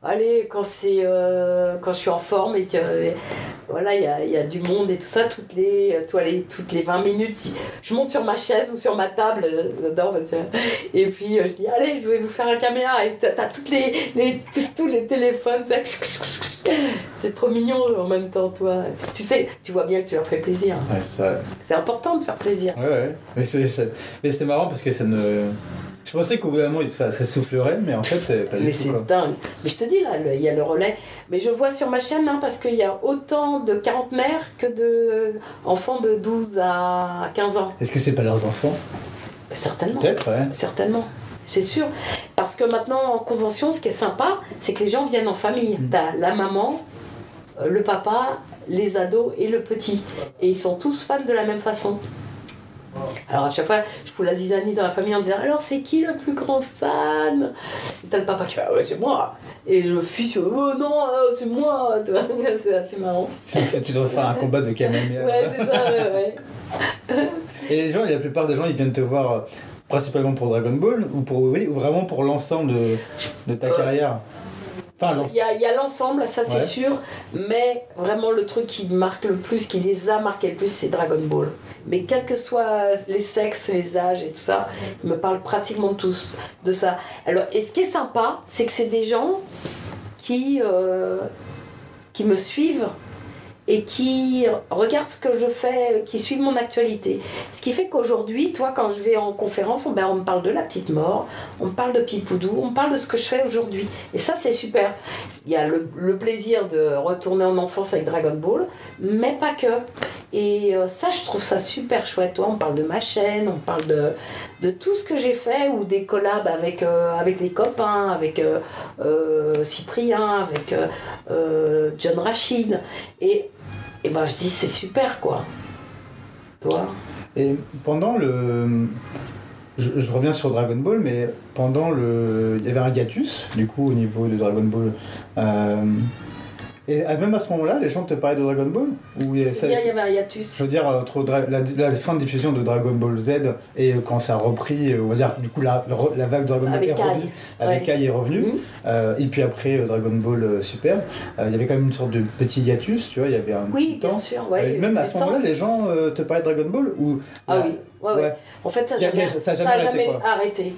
allez, quand je suis en forme et que voilà, il y a du monde et tout ça, toutes les 20 minutes, je monte sur ma chaise ou sur ma table, j'adore parce que, et puis je dis allez, je vais vous faire un caméra et t'as tous les téléphones, c'est trop mignon en même temps, toi. Tu sais, tu vois bien que tu leur fais plaisir. Ouais, c'est ça. C'est important de faire plaisir. Ouais. Mais c'est marrant parce que ça ne... Je pensais qu'au bout d'un moment, ça soufflerait, mais en fait, pas du mais tout. c'est Quoi. dingue. Mais je te dis, là, il y a le relais. Mais je vois sur ma chaîne, hein, parce qu'il y a autant de quarantenaires que d'enfants de 12 à 15 ans. Est-ce que c'est pas leurs enfants ? Certainement. Peut-être, ouais. Certainement. C'est sûr. Parce que maintenant, en convention, ce qui est sympa, c'est que les gens viennent en famille. T'as la maman, le papa, les ados et le petit. Et ils sont tous fans de la même façon. Alors à chaque fois, je fous la zizanie dans la famille en disant alors c'est qui le plus grand fan ? Et t'as le papa qui fait ah ouais c'est moi. Et le fils oh non c'est moi. C'est assez marrant. Tu dois faire un combat de Kamehameha. Ouais c'est ça ouais. Et les gens, la plupart des gens, ils viennent te voir principalement pour Dragon Ball ou vraiment pour l'ensemble de ta carrière. Enfin, il y a l'ensemble, ça c'est sûr, mais vraiment le truc qui marque le plus, qui les a marqués le plus, c'est Dragon Ball. Mais quels que soient les sexes, les âges et tout ça, ils me parlent pratiquement tous de ça. Alors, et ce qui est sympa, c'est que c'est des gens qui me suivent et qui regardent ce que je fais, qui suivent mon actualité. Ce qui fait qu'aujourd'hui, toi, quand je vais en conférence, on me parle de La Petite Mort, on me parle de Pipoudou, on me parle de ce que je fais aujourd'hui. Et ça, c'est super. Il y a le plaisir de retourner en enfance avec Dragon Ball, mais pas que. Et ça, je trouve ça super chouette. Toi, on parle de ma chaîne, on parle de tout ce que j'ai fait, ou des collabs avec les copains, avec Cyprien, avec John Rachid. Et ben, je dis, c'est super, quoi. Toi. Et pendant le... Je reviens sur Dragon Ball, mais pendant le... Il y avait un hiatus, du coup, au niveau de Dragon Ball. Et même à ce moment-là, les gens te parlaient de Dragon Ball ou il y avait un hiatus. Je veux dire, entre la fin de diffusion de Dragon Ball Z et quand ça a repris, on va dire, du coup, la vague de Dragon Ball est revenue. Avec Kai est revenu. Et puis après, Dragon Ball Super, il y avait quand même une sorte de petit hiatus, tu vois, il y avait un petit temps. Oui, bien sûr. Ouais, même à ce moment-là, les gens te parlaient de Dragon Ball ou... Ah oui, ouais. En fait, ça n'a jamais arrêté.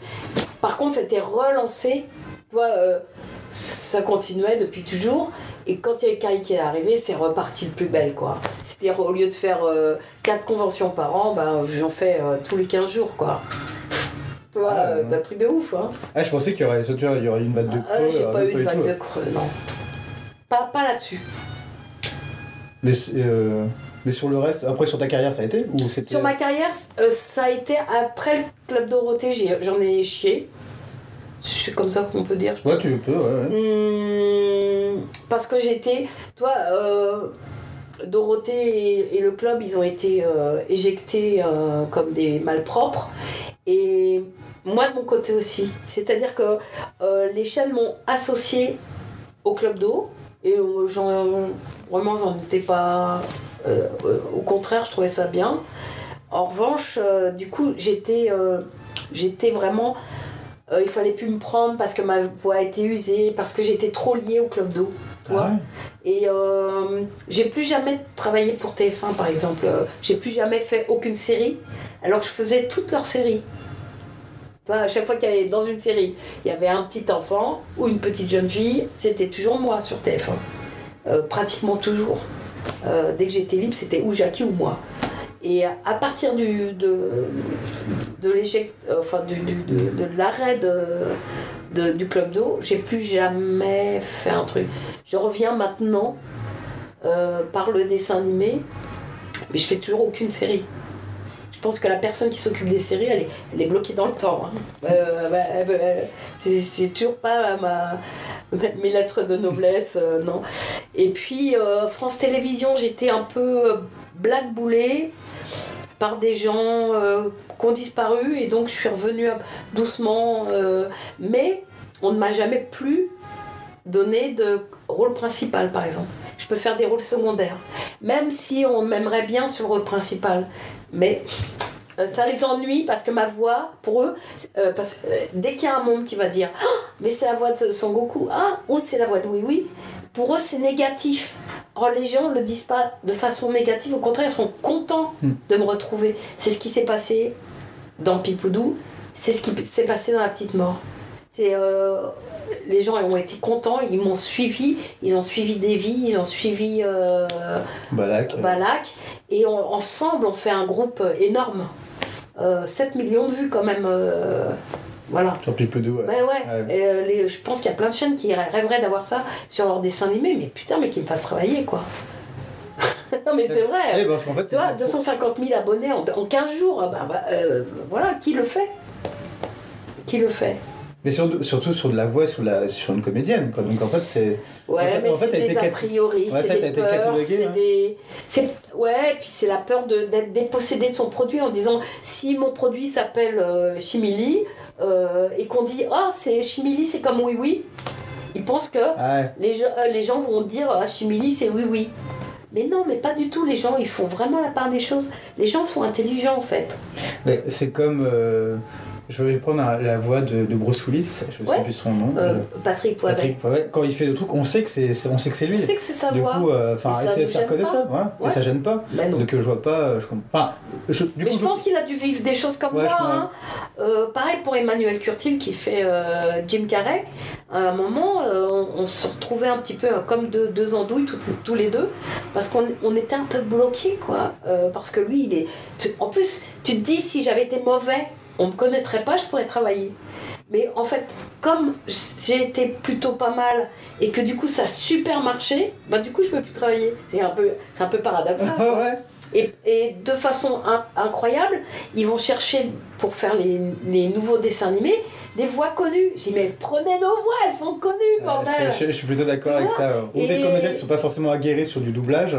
Par contre, c'était relancé. Tu vois, ça continuait depuis toujours. Et quand il y a Kai qui est arrivé, c'est reparti de plus belle, quoi. C'est-à-dire, au lieu de faire 4 conventions par an, j'en fais tous les 15 jours, quoi. Toi, c'est un truc de ouf, hein. Ah, je pensais qu'il y aurait une vague de creux. J'ai pas eu de vague de creux, non. Pas là-dessus. Mais sur le reste, après sur ta carrière, ça a été ou c'était... Sur ma carrière, ça a été après le Club Dorothée, j'en ai chié. C'est comme ça qu'on peut dire. Ouais, tu peux, ouais. Parce que j'étais... Toi, Dorothée et le club, ils ont été éjectés comme des malpropres. Et moi, de mon côté aussi. C'est-à-dire que les chaînes m'ont associée au Club d'eau. Et vraiment, j'en étais pas... au contraire, je trouvais ça bien. En revanche, du coup, j'étais vraiment... il fallait plus me prendre parce que ma voix était usée, parce que j'étais trop liée au Club d'eau. Et j'ai plus jamais travaillé pour TF1 par exemple. J'ai plus jamais fait aucune série, alors que je faisais toutes leurs séries. À chaque fois qu'il y avait dans une série, il y avait un petit enfant ou une petite jeune fille, c'était toujours moi sur TF1. Pratiquement toujours. Dès que j'étais libre, c'était ou Jackie ou moi. Et à partir de l'arrêt du Club d'eau, j'ai plus jamais fait un truc. Je reviens maintenant par le dessin animé, mais je fais toujours aucune série. Je pense que la personne qui s'occupe des séries, elle est bloquée dans le temps. Hein. J'ai toujours pas mes lettres de noblesse, non. Et puis France Télévisions, j'étais un peu blackboulée par des gens qui ont disparu, et donc je suis revenue doucement, mais on ne m'a jamais plus donné de rôle principal, par exemple. Je peux faire des rôles secondaires, même si on m'aimerait bien sur le rôle principal, mais Ça les ennuie parce que ma voix, pour eux, parce que dès qu'il y a un monde qui va dire « Ah, mais c'est la voix de Son Goku, ah, ou c'est la voix de Oui Oui », pour eux c'est négatif. Or les gens ne le disent pas de façon négative, au contraire ils sont contents de me retrouver. C'est ce qui s'est passé dans Pipoudou, c'est ce qui s'est passé dans La Petite Mort. Les gens ont été contents, ils m'ont suivi, ils ont suivi Davy, ils ont suivi Balak, et ensemble on fait un groupe énorme. 7 millions de vues quand même. Voilà. Sur Pipoudou, ouais. Ben ouais. Et, je pense qu'il y a plein de chaînes qui rêveraient d'avoir ça sur leur dessin animé, mais putain, mais qui me fassent travailler quoi. Non mais c'est vrai. Oui, parce qu'en fait, tu vois, 250 000 abonnés en 15 jours, voilà, qui le fait? Qui le fait? Mais surtout sur de la voix, sur une comédienne, quoi. Donc en fait, c'est. Ouais, mais c'est des a priori, ouais, c'est des peurs, ouais, puis c'est la peur d'être dépossédé de son produit en disant si mon produit s'appelle Chimili et qu'on dit ah, c'est Chimili, c'est comme Oui Oui, ils pensent que les gens vont dire ah, Chimili, c'est Oui Oui. Mais non, mais pas du tout, les gens, ils font vraiment la part des choses. Les gens sont intelligents en fait. Mais c'est comme. Je vais prendre la voix de Bruce Willis, je ne sais plus son nom. Patrick Poivet. Quand il fait le truc, on sait que c'est lui. On sait que c'est sa voix. Du coup, ça reconnaît ça, et ça gêne pas. Ben donc je vois pas. Je pense qu'il a dû vivre des choses comme moi. Hein. Pareil pour Emmanuel Curtil qui fait Jim Carrey. À un moment, on se retrouvait un petit peu comme deux andouilles tous les deux, parce qu'on était un peu bloqués, quoi. Parce que lui, il est. En plus, tu te dis si j'avais été mauvais. On ne me connaîtrait pas, je pourrais travailler. Mais en fait, comme j'ai été plutôt pas mal et que du coup ça a super marché, bah du coup je peux plus travailler. C'est un peu paradoxal. Ouais. Et de façon incroyable, ils vont chercher pour faire les nouveaux dessins animés des voix connues. Je dis mais prenez nos voix, elles sont connues, bordel. Je suis plutôt d'accord avec ça. Ou des comédiens qui ne sont pas forcément aguerris sur du doublage.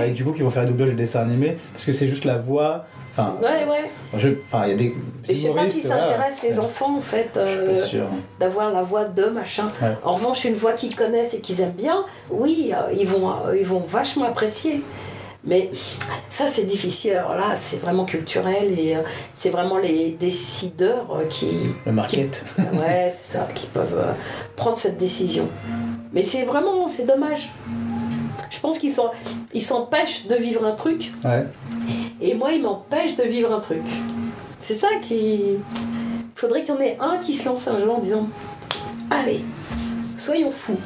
Et du coup qui vont faire un doublage de dessin animé parce que c'est juste la voix. Il y a des. Je sais pas si ça intéresse les enfants en fait, d'avoir la voix de machin. Ouais. En revanche, une voix qu'ils connaissent et qu'ils aiment bien, oui, ils vont vachement apprécier. Mais ça, c'est difficile. Alors là, c'est vraiment culturel et c'est vraiment les décideurs qui. Le market. Ouais, c'est ça, qui peuvent prendre cette décision. Mais c'est dommage. Je pense qu'ils s'empêchent de vivre un truc. Ouais. Et moi, ils m'empêchent de vivre un truc. C'est ça qui... Il faudrait qu'il y en ait un qui se lance un jour en disant « Allez, soyons fous.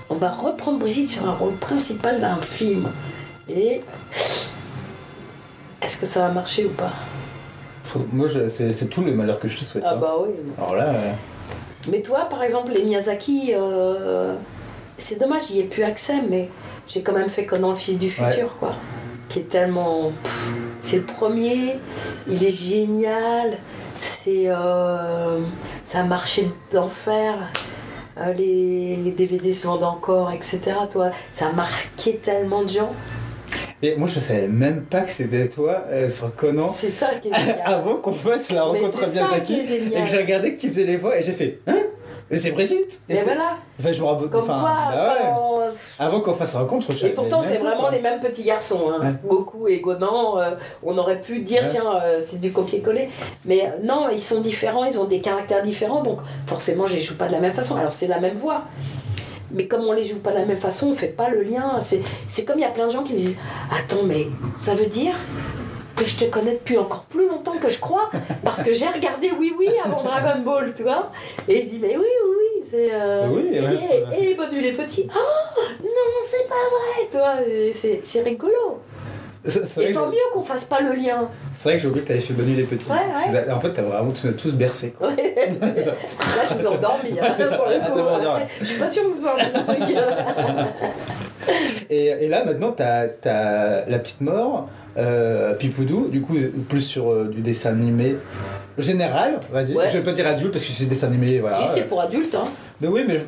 On va reprendre Brigitte sur un rôle principal d'un film. Et est-ce que ça va marcher ou pas ?» Moi, c'est tout le malheur que je te souhaite. Ah bah oui. Alors là... Mais toi, par exemple, les Miyazaki... C'est dommage, j'y ai plus accès, mais j'ai quand même fait Conan le fils du futur, quoi. Qui est tellement... c'est le premier, il est génial, ça a marché d'enfer, les DVD se vendent encore, etc. Toi, ça a marqué tellement de gens. Et moi je savais même pas que c'était toi sur Conan. C'est ça qui est génial. Avant qu'on fasse la rencontre à Miyazaki, et que j'ai regardé qui faisait les voix, et j'ai fait hein? Mais c'est Brigitte! Et voilà! Enfin, je me rappelle. Comme quoi, avant qu'on fasse la rencontre, et pourtant, c'est vraiment les mêmes petits garçons. Hein. Ouais. Goku et Gonan, on aurait pu dire, tiens, c'est du copier-coller. Mais non, ils sont différents, ils ont des caractères différents, donc forcément, je les joue pas de la même façon. Alors, c'est la même voix. Mais comme on les joue pas de la même façon, on fait pas le lien. C'est comme il y a plein de gens qui me disent attends, mais ça veut dire que je te connais depuis encore plus longtemps que je crois, parce que j'ai regardé Oui Oui avant Dragon Ball, tu vois. Et je dis mais oui, c'est... et Bonne Nuit les petits. Oh non, c'est pas vrai, tu vois, c'est rigolo. Et tant mieux qu'on fasse pas le lien. C'est vrai que j'ai oublié que t'avais fait Bonne Nuit les petits. Ouais. En fait, t'as vraiment tous bercé. Quoi. Ouais, là, je vous ai endormi. Je suis pas sûre que ce soit un bon truc. Et là, maintenant, t'as La Petite Mort, Pipoudou, du coup, plus sur du dessin animé général, on va dire. Ouais. Je vais pas dire adulte parce que c'est dessin animé. Voilà. Si, c'est pour adultes. Hein. Mais oui, mais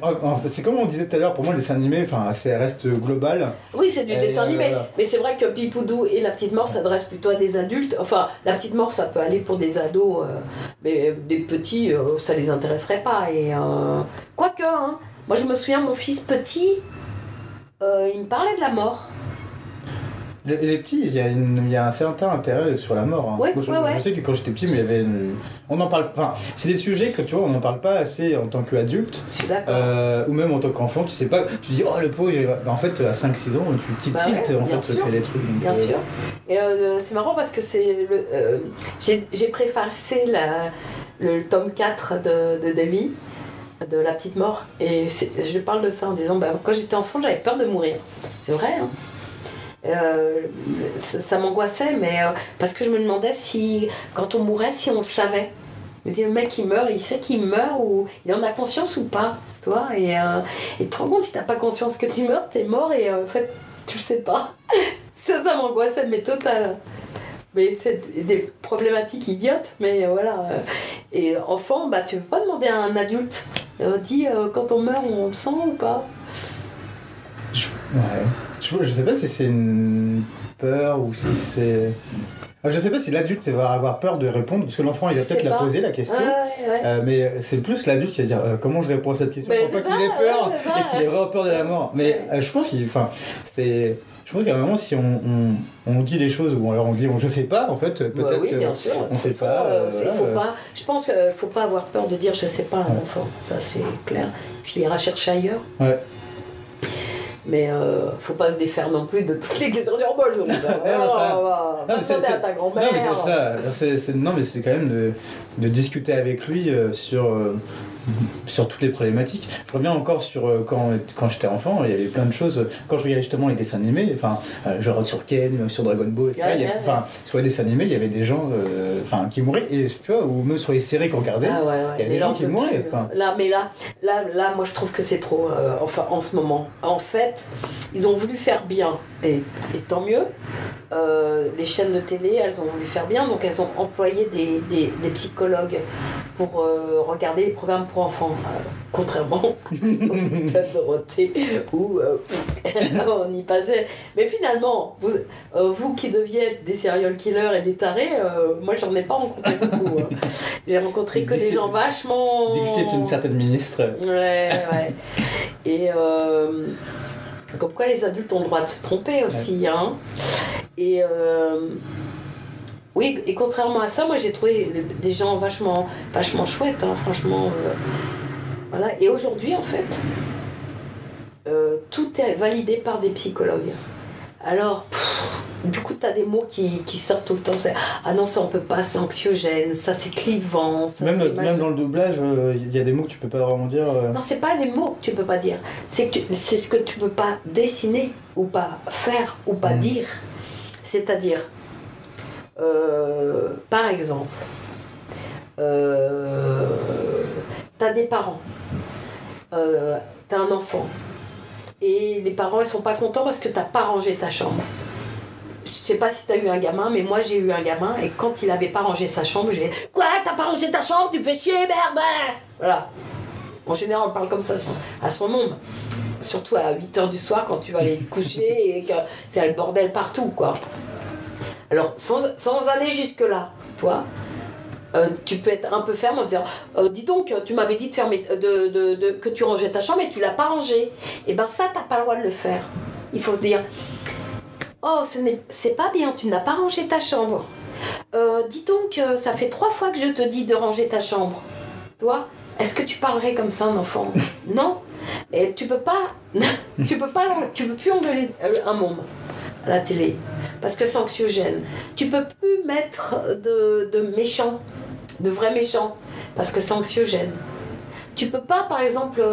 c'est comme on disait tout à l'heure, pour moi, le dessin animé, ça reste global. Oui, c'est du dessin animé. Voilà. Mais c'est vrai que Pipoudou et La Petite Mort s'adressent plutôt à des adultes. Enfin, La Petite Mort, ça peut aller pour des ados, mais des petits, ça les intéresserait pas. Et quoique, hein, moi, je me souviens, mon fils petit, il me parlait de la mort. Les petits, il y a un certain intérêt sur la mort. Hein. Ouais, Moi, je sais que quand j'étais petit, mais il y avait on en parle. Enfin, c'est des sujets que tu vois, on n'en parle pas assez en tant qu'adulte. Je suis d'accord. Ou même en tant qu'enfant, tu sais pas. Tu dis oh le pauvre. En fait, à 5-6 ans, tu tiltes en fait sûr. des trucs. Donc, bien sûr. Et c'est marrant parce que c'est j'ai préfacé le tome 4 de Davy, de La Petite Mort, et je parle de ça en disant quand j'étais enfant, j'avais peur de mourir. C'est vrai, hein. Ça m'angoissait, mais parce que je me demandais si, quand on mourait, si on le savait. Je me dis, le mec il meurt, il sait qu'il meurt ou il en a conscience ou pas, toi. Et tu te rends compte, si t'as pas conscience que tu meurs, t'es mort et en fait tu le sais pas. Ça m'angoissait, mais total. Mais c'est des problématiques idiotes, mais voilà. Et enfant, tu peux pas demander à un adulte. Dis quand on meurt, on le sent ou pas? Je sais pas si c'est une peur ou si c'est. Je sais pas si l'adulte va avoir peur de répondre, parce que l'enfant il va peut-être la poser la question, mais c'est plus l'adulte qui va dire comment je réponds à cette question pour pas qu'il ait peur et qu'il ait vraiment peur de la mort. Mais je pense qu'il. Je pense qu'à un moment, si on dit les choses ou alors on dit je sais pas, en fait, peut-être oui, bien sûr. on sait pas. Je pense qu'il faut pas avoir peur de dire je sais pas à un enfant, ça c'est clair. Puis il ira chercher ailleurs. Ouais. Mais faut pas se défaire non plus de toutes les questions. Moi je ne sais pas. Va demander à ta grand-mère. Non, mais c'est ça. Non, mais c'est quand même de discuter avec lui sur toutes les problématiques. Je reviens encore sur quand j'étais enfant, il y avait plein de choses. Quand je regardais justement les dessins animés, genre sur Ken, sur Dragon Ball, etc. Sur les dessins animés, il y avait des gens qui mouraient, et tu vois, ou même sur les séries qu'on regardait, il y avait des gens qui mouraient. Là, moi je trouve que c'est trop. En ce moment, en fait, ils ont voulu faire bien, et tant mieux. Les chaînes de télé, elles ont voulu faire bien, donc elles ont employé des psychologues pour regarder les programmes pour enfants, contrairement au Club Dorothée où on y passait. Mais finalement, vous qui deviez être des serial killers et des tarés, moi j'en ai pas rencontré beaucoup. J'ai rencontré que des gens vachement... Dixit est une certaine ministre. Ouais. Et comme quoi les adultes ont le droit de se tromper aussi, hein. Et oui, et contrairement à ça, moi j'ai trouvé des gens vachement chouettes, hein, franchement. Voilà. Et aujourd'hui, en fait, tout est validé par des psychologues. Alors, du coup, tu as des mots qui sortent tout le temps. C'est ah non, ça on peut pas, c'est anxiogène, ça c'est clivant. Ça, même dans le doublage, il y a des mots que tu peux pas vraiment dire. Non, c'est pas les mots que tu peux pas dire. C'est ce que tu peux pas dessiner ou pas faire ou pas dire. C'est-à-dire, par exemple, t'as des parents, t'as un enfant, et les parents ils sont pas contents parce que t'as pas rangé ta chambre. Je sais pas si t'as eu un gamin, mais moi j'ai eu un gamin, et quand il avait pas rangé sa chambre, je lui ai dit « Quoi, t'as pas rangé ta chambre? Tu me fais chier, merde !» Voilà. En général, on parle comme ça à son homme. Surtout à 8h du soir quand tu vas aller te coucher et que c'est le bordel partout, quoi. Alors, sans aller jusque-là, toi, tu peux être un peu ferme en disant dis donc, tu m'avais dit de fermer, que tu rangeais ta chambre et tu l'as pas rangée. Et ben ça, t'as pas le droit de le faire. Il faut se dire oh, c'est pas bien, tu n'as pas rangé ta chambre. Dis donc, ça fait 3 fois que je te dis de ranger ta chambre. Toi, est-ce que tu parlerais comme ça, un enfant? Non. Et tu peux plus engueuler un môme à la télé parce que c'est anxiogène. Tu peux plus mettre de méchants, de vrais méchants, parce que c'est anxiogène. Tu peux pas, par exemple,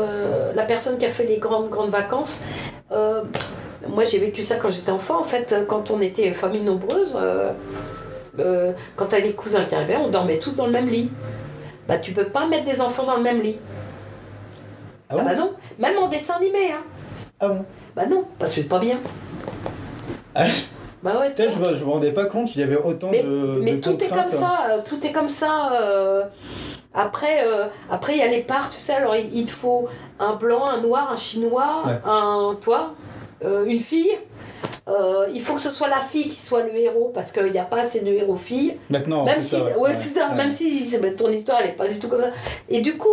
la personne qui a fait les grandes vacances. Moi, j'ai vécu ça quand j'étais enfant. En fait, quand on était famille nombreuse, quand t'as les cousins qui arrivaient, on dormait tous dans le même lit. Bah, tu peux pas mettre des enfants dans le même lit. Ah bon? Bah non, même en dessin animé, hein. Ah bon? Bah non, parce que c'est pas bien. Ah, bah ouais. je me rendais pas compte qu'il y avait autant de mais tout est comme ça, tout est comme ça. Après, il y a les parts, tu sais, alors il te faut un blanc, un noir, un chinois, une fille. Il faut que ce soit la fille qui soit le héros parce qu'il n'y a pas assez de héros filles. Maintenant, même si, c'est ça. Même si ton histoire elle est pas du tout comme ça. Et du coup,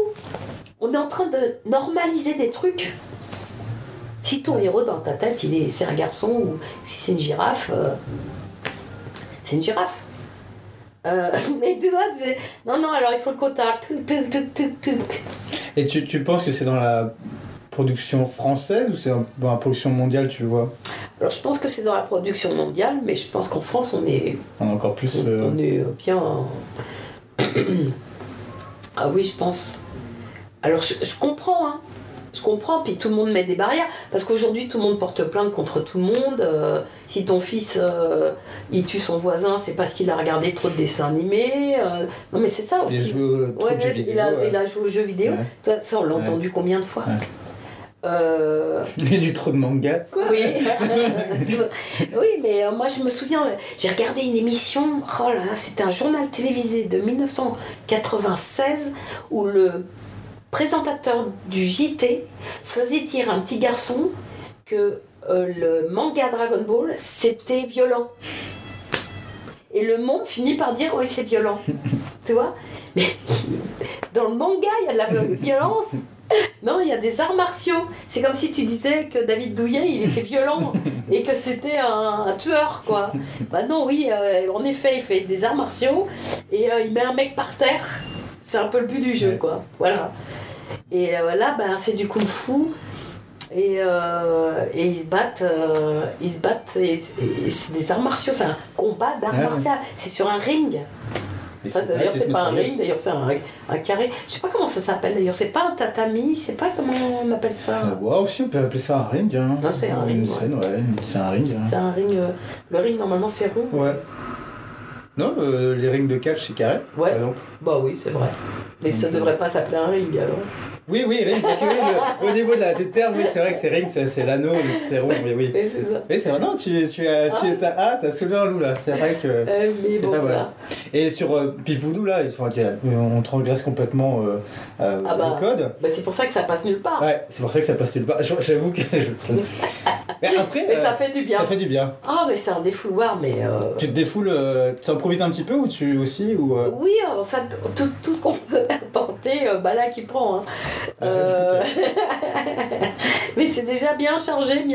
on est en train de normaliser des trucs Si ton héros dans ta tête, c'est un garçon ou si c'est une girafe, c'est une girafe. Mais tu vois, non, alors il faut le quota. Et tu penses que c'est dans la production française ou c'est dans la production mondiale, tu vois? Alors je pense que c'est dans la production mondiale, mais je pense qu'en France, on est encore plus. On est bien. Ah oui, je pense. Alors je comprends, hein. Je comprends, puis tout le monde met des barrières, parce qu'aujourd'hui tout le monde porte plainte contre tout le monde. Si ton fils il tue son voisin, c'est parce qu'il a regardé trop de dessins animés. Non mais c'est ça aussi. Il a joué aux jeux vidéo. Ouais. Toi, ça on l'a entendu combien de fois? Il a lu trop de manga. Quoi? Oui. Oui, mais moi je me souviens, j'ai regardé une émission, oh là là, c'était un journal télévisé de 1996 où le présentateur du JT faisait dire à un petit garçon que le manga Dragon Ball c'était violent. Et le monde finit par dire oui c'est violent. Tu vois? Mais dans le manga il y a de la violence. Non, il y a des arts martiaux. C'est comme si tu disais que David Douillet, il était violent et que c'était un tueur, quoi. Bah non, oui, en effet, il fait des arts martiaux et il met un mec par terre. C'est un peu le but du jeu, quoi. Voilà. Et là, ben, c'est du kung-fu. Et ils se battent, et c'est des arts martiaux, c'est un combat d'arts martiaux. C'est sur un ring. D'ailleurs, c'est pas un ring, d'ailleurs, c'est un carré. Je sais pas comment ça s'appelle, d'ailleurs, c'est pas un tatami, je sais pas comment on appelle ça. Wow, si on peut appeler ça un ring. Hein. Non, c'est un ring. Une scène, ouais, c'est un ring. Hein. C'est un ring. Le ring, normalement, c'est rond. Ouais. Non, les rings de catch, c'est carré. Ouais. Par exemple. Bah oui, c'est vrai. Mais ça devrait pas s'appeler un ring, alors. Oui, ring, parce que oui, au niveau du terme, oui, c'est vrai que c'est ring, c'est l'anneau, c'est rond, mais oui. C'est ça. Oui, c'est vrai, non, t'as soulevé un loup là, c'est vrai que mais c'est bon, pas voilà. mal. Et sur Pipoudou là, on transgresse complètement le code. Bah c'est pour ça que ça passe nulle part. Ouais, c'est pour ça que ça passe nulle part. J'avoue que. Mais après. Mais ça fait du bien. Ça fait du bien. Ah, mais c'est un défouloir, mais. Tu te défoules, tu improvises un petit peu ou tu aussi ou Oui, en fait, tout ce qu'on peut apporter, là qui prend. Hein. Mais c'est déjà bien chargé,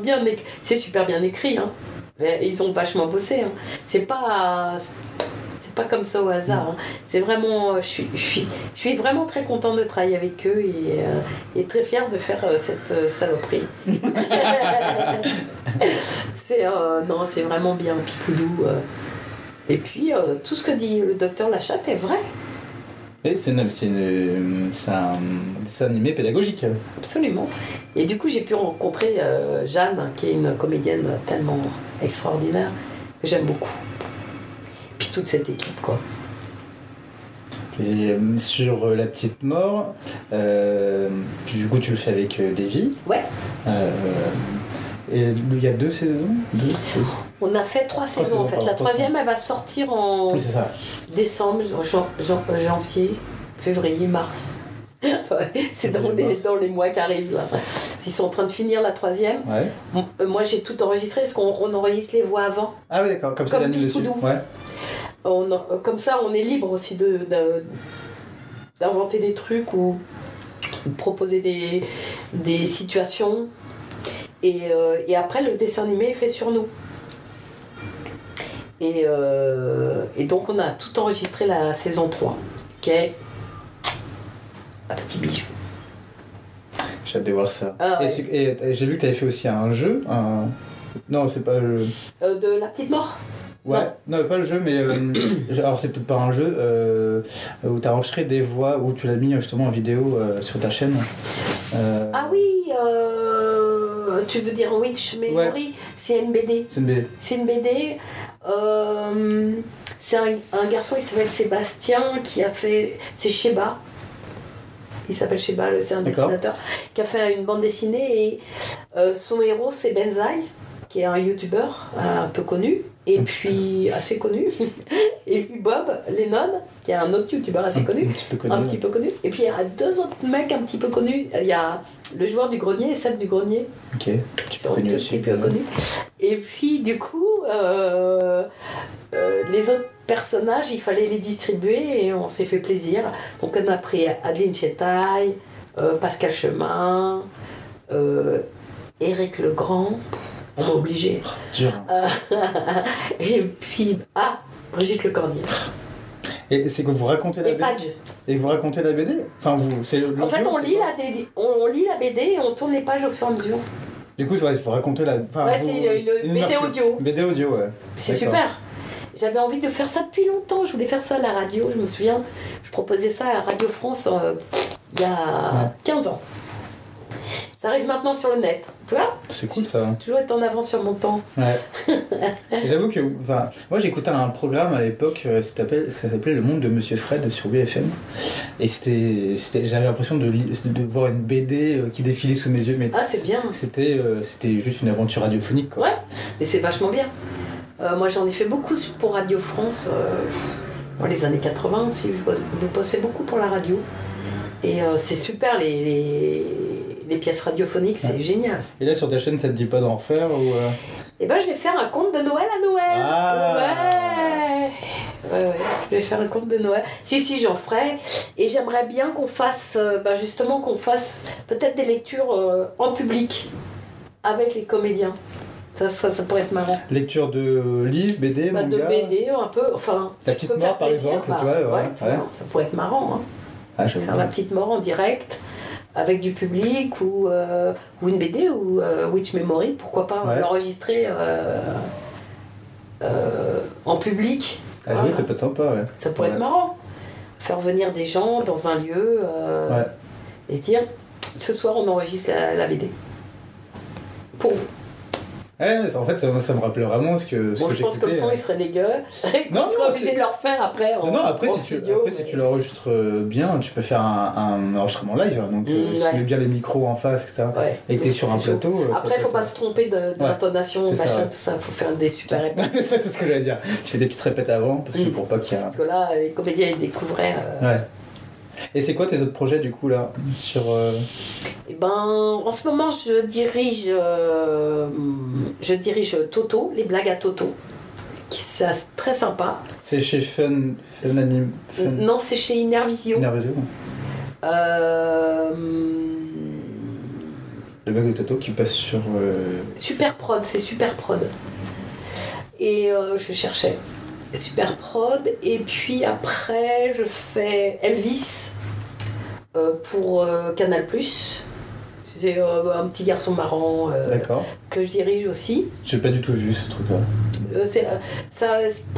bien écrit. C'est super bien écrit. Hein. Ils ont vachement bossé. Hein. C'est pas comme ça au hasard. Hein. C'est vraiment. Je suis vraiment très contente de travailler avec eux et très fière de faire cette saloperie. Non, c'est vraiment bien Pipoudou. Et puis tout ce que dit le docteur Lachatte est vrai. C'est un dessin animé pédagogique. Absolument. Et du coup, j'ai pu rencontrer Jeanne, qui est une comédienne tellement extraordinaire, que j'aime beaucoup. Puis toute cette équipe, quoi. Et sur La Petite Mort, du coup, tu le fais avec Davy. Ouais. Et il y a 2 saisons. On a fait 3 saisons, en fait. La troisième, elle va sortir en décembre, janvier, février, mars. C'est dans les mois qui arrivent, là. Ils sont en train de finir la troisième. Ouais. Moi, j'ai tout enregistré, parce qu'on enregistre les voix avant. Ah oui, d'accord, comme ça, l'anime dessus. Ouais. Comme ça, on est libre aussi d'inventer des trucs ou de proposer des situations. Et après, le dessin animé est fait sur nous. Et donc, on a tout enregistré la saison 3, qui est un petit bijou. J'ai hâte de voir ça. Ah, ouais. Et j'ai vu que tu avais fait aussi un jeu. Non, c'est pas le. De La Petite Mort. Ouais, non, pas le jeu, mais. Alors, c'est peut-être pas un jeu où tu as enregistré des voix, où tu l'as mis justement en vidéo sur ta chaîne. Ah oui, tu veux dire Witch Memory? Ouais. C'est une BD. C'est une BD. C'est un garçon, il s'appelle Sébastien, qui a fait. C'est Sheba. Il s'appelle Sheba, c'est un dessinateur, qui a fait une bande dessinée. Et son héros, c'est Benzaï, qui est un youtubeur un peu connu. Et puis, assez connu. Et puis Bob Lennon, qui est un autre youtubeur assez connu. Un petit peu connu. Et puis, il y a 2 autres mecs un petit peu connus. Il y a le joueur du grenier et celle du grenier. Ok, un petit peu connu aussi. Et puis, du coup, les autres personnages, il fallait les distribuer et on s'est fait plaisir. Donc, on a pris Adeline Chetaille, Pascal Chemin, Éric Legrand, on m'a obligé. Dur. Et puis, Brigitte Lecordier. Et c'est que vous racontez la Et BD Padge. Et vous racontez la BD? Enfin, vous, c'est En fait, on lit la BD et on tourne les pages au fur et à mesure. Du coup, il faut raconter la... Ouais, c'est une BD version- audio. BD audio, ouais. C'est D'accord. super. J'avais envie de faire ça depuis longtemps. Je voulais faire ça à la radio. Je me souviens, je proposais ça à Radio France il y a 15 ans. Ça arrive maintenant sur le net. Tu vois ? C'est cool, ça. Toujours être en avance sur mon temps. Ouais. Et j'avoue que, enfin, moi j'écoutais un programme à l'époque, ça s'appelait Le Monde de Monsieur Fred sur BFM. Et j'avais l'impression de voir une BD qui défilait sous mes yeux. Mais C'est bien. C'était juste une aventure radiophonique, quoi. Ouais, mais c'est vachement bien. Moi j'en ai fait beaucoup pour Radio France dans les années 80 aussi. Je bossais beaucoup pour la radio. Et c'est super les pièces radiophoniques, c'est génial. Et là sur ta chaîne, ça te dit pas d'en refaire ou Et ben je vais faire un conte de Noël à Noël. Ah. Ouais, je vais faire un conte de Noël. Si, j'en ferai. Et j'aimerais bien qu'on fasse, justement, peut-être des lectures en public avec les comédiens. Ça pourrait être marrant. Lecture de livres, BD, manga. De BD, un peu. Enfin, La si petite tu peux mort, faire par plaisir, exemple, tu vois. tu vois, ça pourrait être marrant. Hein. Ah, Je vais faire ma petite mort en direct avec du public ou une BD ou Witch Memory, pourquoi pas l'enregistrer en public. Ah, oui, ça peut être sympa, ouais. Ça pourrait être marrant. Faire venir des gens dans un lieu et se dire ce soir on enregistre la BD. Pour vous. Ouais, en fait, ça me rappelait vraiment ce que je pense que le son il serait dégueu. Non, on serait obligé de le refaire après. Après, si tu l'enregistres bien, tu peux faire un enregistrement live. Donc, si tu mets bien les micros en face, etc. Et que tu es sur un plateau. Après, il ne faut pas se tromper d'intonation, machin, tout ça. Il faut faire des super répètes. C'est ça, c'est ce que j'allais dire. Tu fais des petites répètes avant, parce que pour pas qu'il y ait. Parce que là, les comédiens ils découvraient. Ouais. Et c'est quoi tes autres projets du coup là sur en ce moment je dirige Toto, les blagues à Toto, c'est très sympa. C'est chez Fun Anime. Non, c'est chez Innervision. Innervision. Les blagues de Toto qui passent sur. Super Prod, c'est Super Prod. Et je cherchais. Super Prod, et puis après je fais Elvis pour Canal+. C'est un petit garçon marrant que je dirige aussi. J'ai pas du tout vu ce truc-là. Je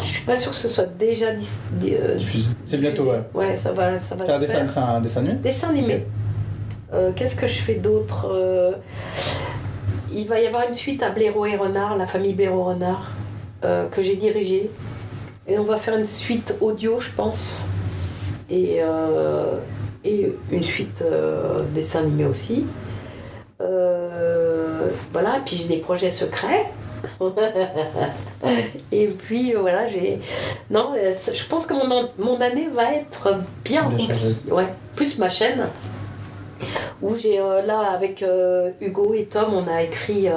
suis pas sûre que ce soit déjà diffusé. C'est bientôt, ouais. Ouais, ça va se faire. C'est un dessin animé. Dessin animé. Qu'est-ce que je fais d'autre Il va y avoir une suite à Blaireau et Renard, la famille Blaireau-Renard, que j'ai dirigée. Et on va faire une suite audio, je pense. Et une suite dessin animé aussi. Voilà, puis j'ai des projets secrets. Et puis voilà, je pense que mon année va être bien remplie. Ouais, plus ma chaîne. Où j'ai là, avec Hugo et Tom, on a écrit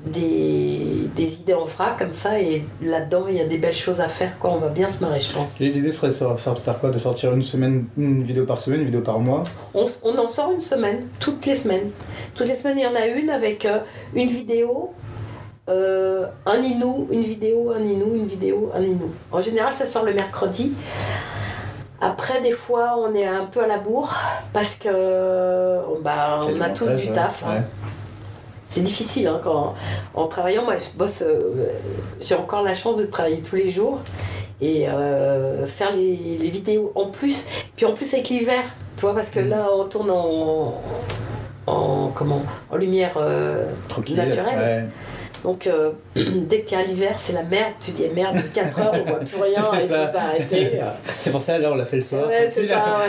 des idées en vrac comme ça, et là-dedans il y a des belles choses à faire, quoi. On va bien se marrer, je pense. Et l'idée serait de faire quoi? De sortir une vidéo par semaine, une vidéo par mois? On en sort une semaine, toutes les semaines il y en a une avec une vidéo, un inou, une vidéo, un inou, une vidéo, un inou. En général ça sort le mercredi. Après, des fois, on est un peu à la bourre parce que on a tous du taf. Hein. C'est difficile hein, en travaillant. Moi, je bosse. J'ai encore la chance de travailler tous les jours et faire les vidéos en plus. Puis en plus avec l'hiver, tu vois, parce que là, on tourne en lumière naturelle. Ouais. Donc, dès que tu es à l'hiver, c'est la merde. Tu dis merde, 4 heures, on voit plus rien, il faut s'arrêter. C'est pour ça, là, on l'a fait le soir. Ouais, c'est ça,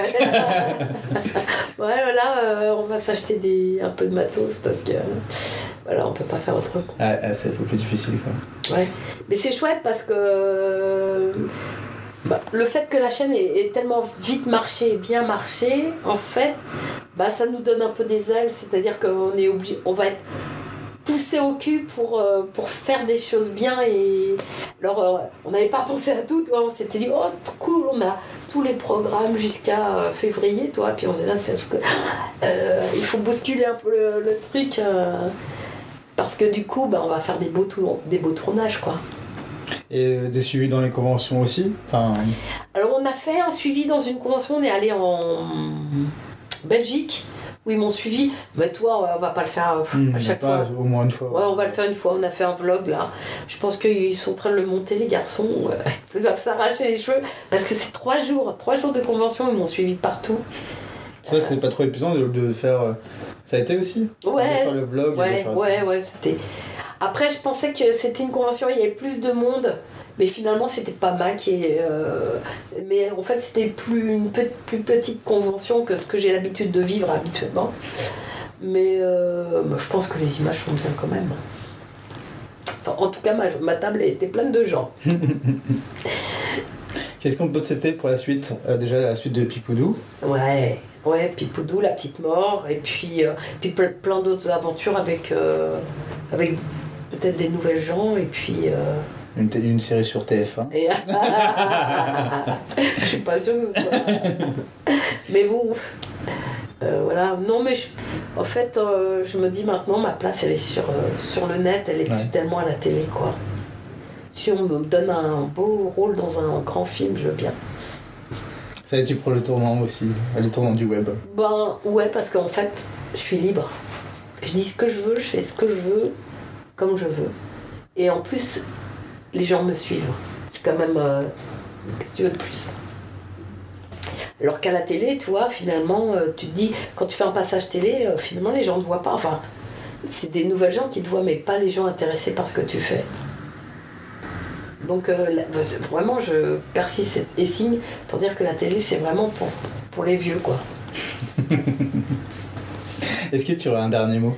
ouais. Là, on va s'acheter un peu de matos parce que voilà, on peut pas faire autrement. C'est un peu plus difficile, quoi. Ouais, mais c'est chouette parce que le fait que la chaîne ait tellement vite marché, bien marché, en fait, ça nous donne un peu des ailes, c'est-à-dire qu'on est obligé, on va être poussé au cul pour faire des choses bien. Et alors, on n'avait pas pensé à tout, toi. On s'était dit, oh, cool, on a tous les programmes jusqu'à février, toi. Puis on s'est dit, là, c'est que il faut bousculer un peu le truc. Parce que du coup, on va faire des beaux tournages, quoi. Et des suivis dans les conventions aussi enfin... Alors, on a fait un suivi dans une convention. On est allé en Belgique, où ils m'ont suivi. Mais toi, on va pas le faire à chaque fois. Au moins une fois. Ouais, on va le faire une fois. On a fait un vlog, là. Je pense qu'ils sont en train de le monter, les garçons. Ils doivent s'arracher les cheveux. Parce que c'est 3 jours. 3 jours de convention, ils m'ont suivi partout. Ça, c'est pas trop épuisant de faire... Ça a été aussi Ouais. De faire le vlog. Ouais, c'était... Après, je pensais que c'était une convention où il y avait plus de monde. Mais finalement, c'était pas mal. Mais en fait, c'était une plus petite convention que ce que j'ai l'habitude de vivre habituellement. Mais je pense que les images sont bien quand même. Enfin, en tout cas, ma table était pleine de gens. Qu'est-ce qu'on peut te souhaiter pour la suite déjà, la suite de Pipoudou. Ouais, Pipoudou, la petite mort. Et puis plein d'autres aventures avec peut-être des nouvelles gens. Et puis... Une série sur TF1. Et... je suis pas sûre que ce soit... Mais bon, voilà. Non, mais en fait, je me dis maintenant, ma place, elle est sur le net, elle est plus tellement à la télé, quoi. Si on me donne un beau rôle dans un grand film, je veux bien. Ça y est, tu prends le tournant aussi, le tournant du web. Ouais, parce qu'en fait, je suis libre. Je dis ce que je veux, je fais ce que je veux, comme je veux. Et en plus... les gens me suivent. C'est quand même... qu'est-ce que tu veux de plus? Alors qu'à la télé, tu vois, finalement, tu te dis, quand tu fais un passage télé, finalement, les gens ne te voient pas. Enfin, c'est des nouvelles gens qui te voient, mais pas les gens intéressés par ce que tu fais. Donc, vraiment, je persiste et signe pour dire que la télé, c'est vraiment pour les vieux, quoi. Est-ce que tu aurais un dernier mot?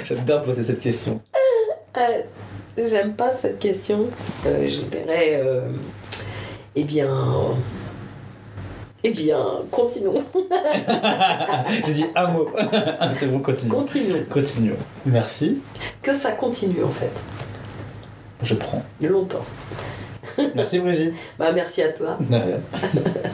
J'adore poser cette question. J'aime pas cette question. Je dirais... Eh bien, continuons. J'ai dit un mot. C'est bon, continuons. Continuons. Merci. Que ça continue, en fait. Je prends. Longtemps. Merci Brigitte. Merci à toi.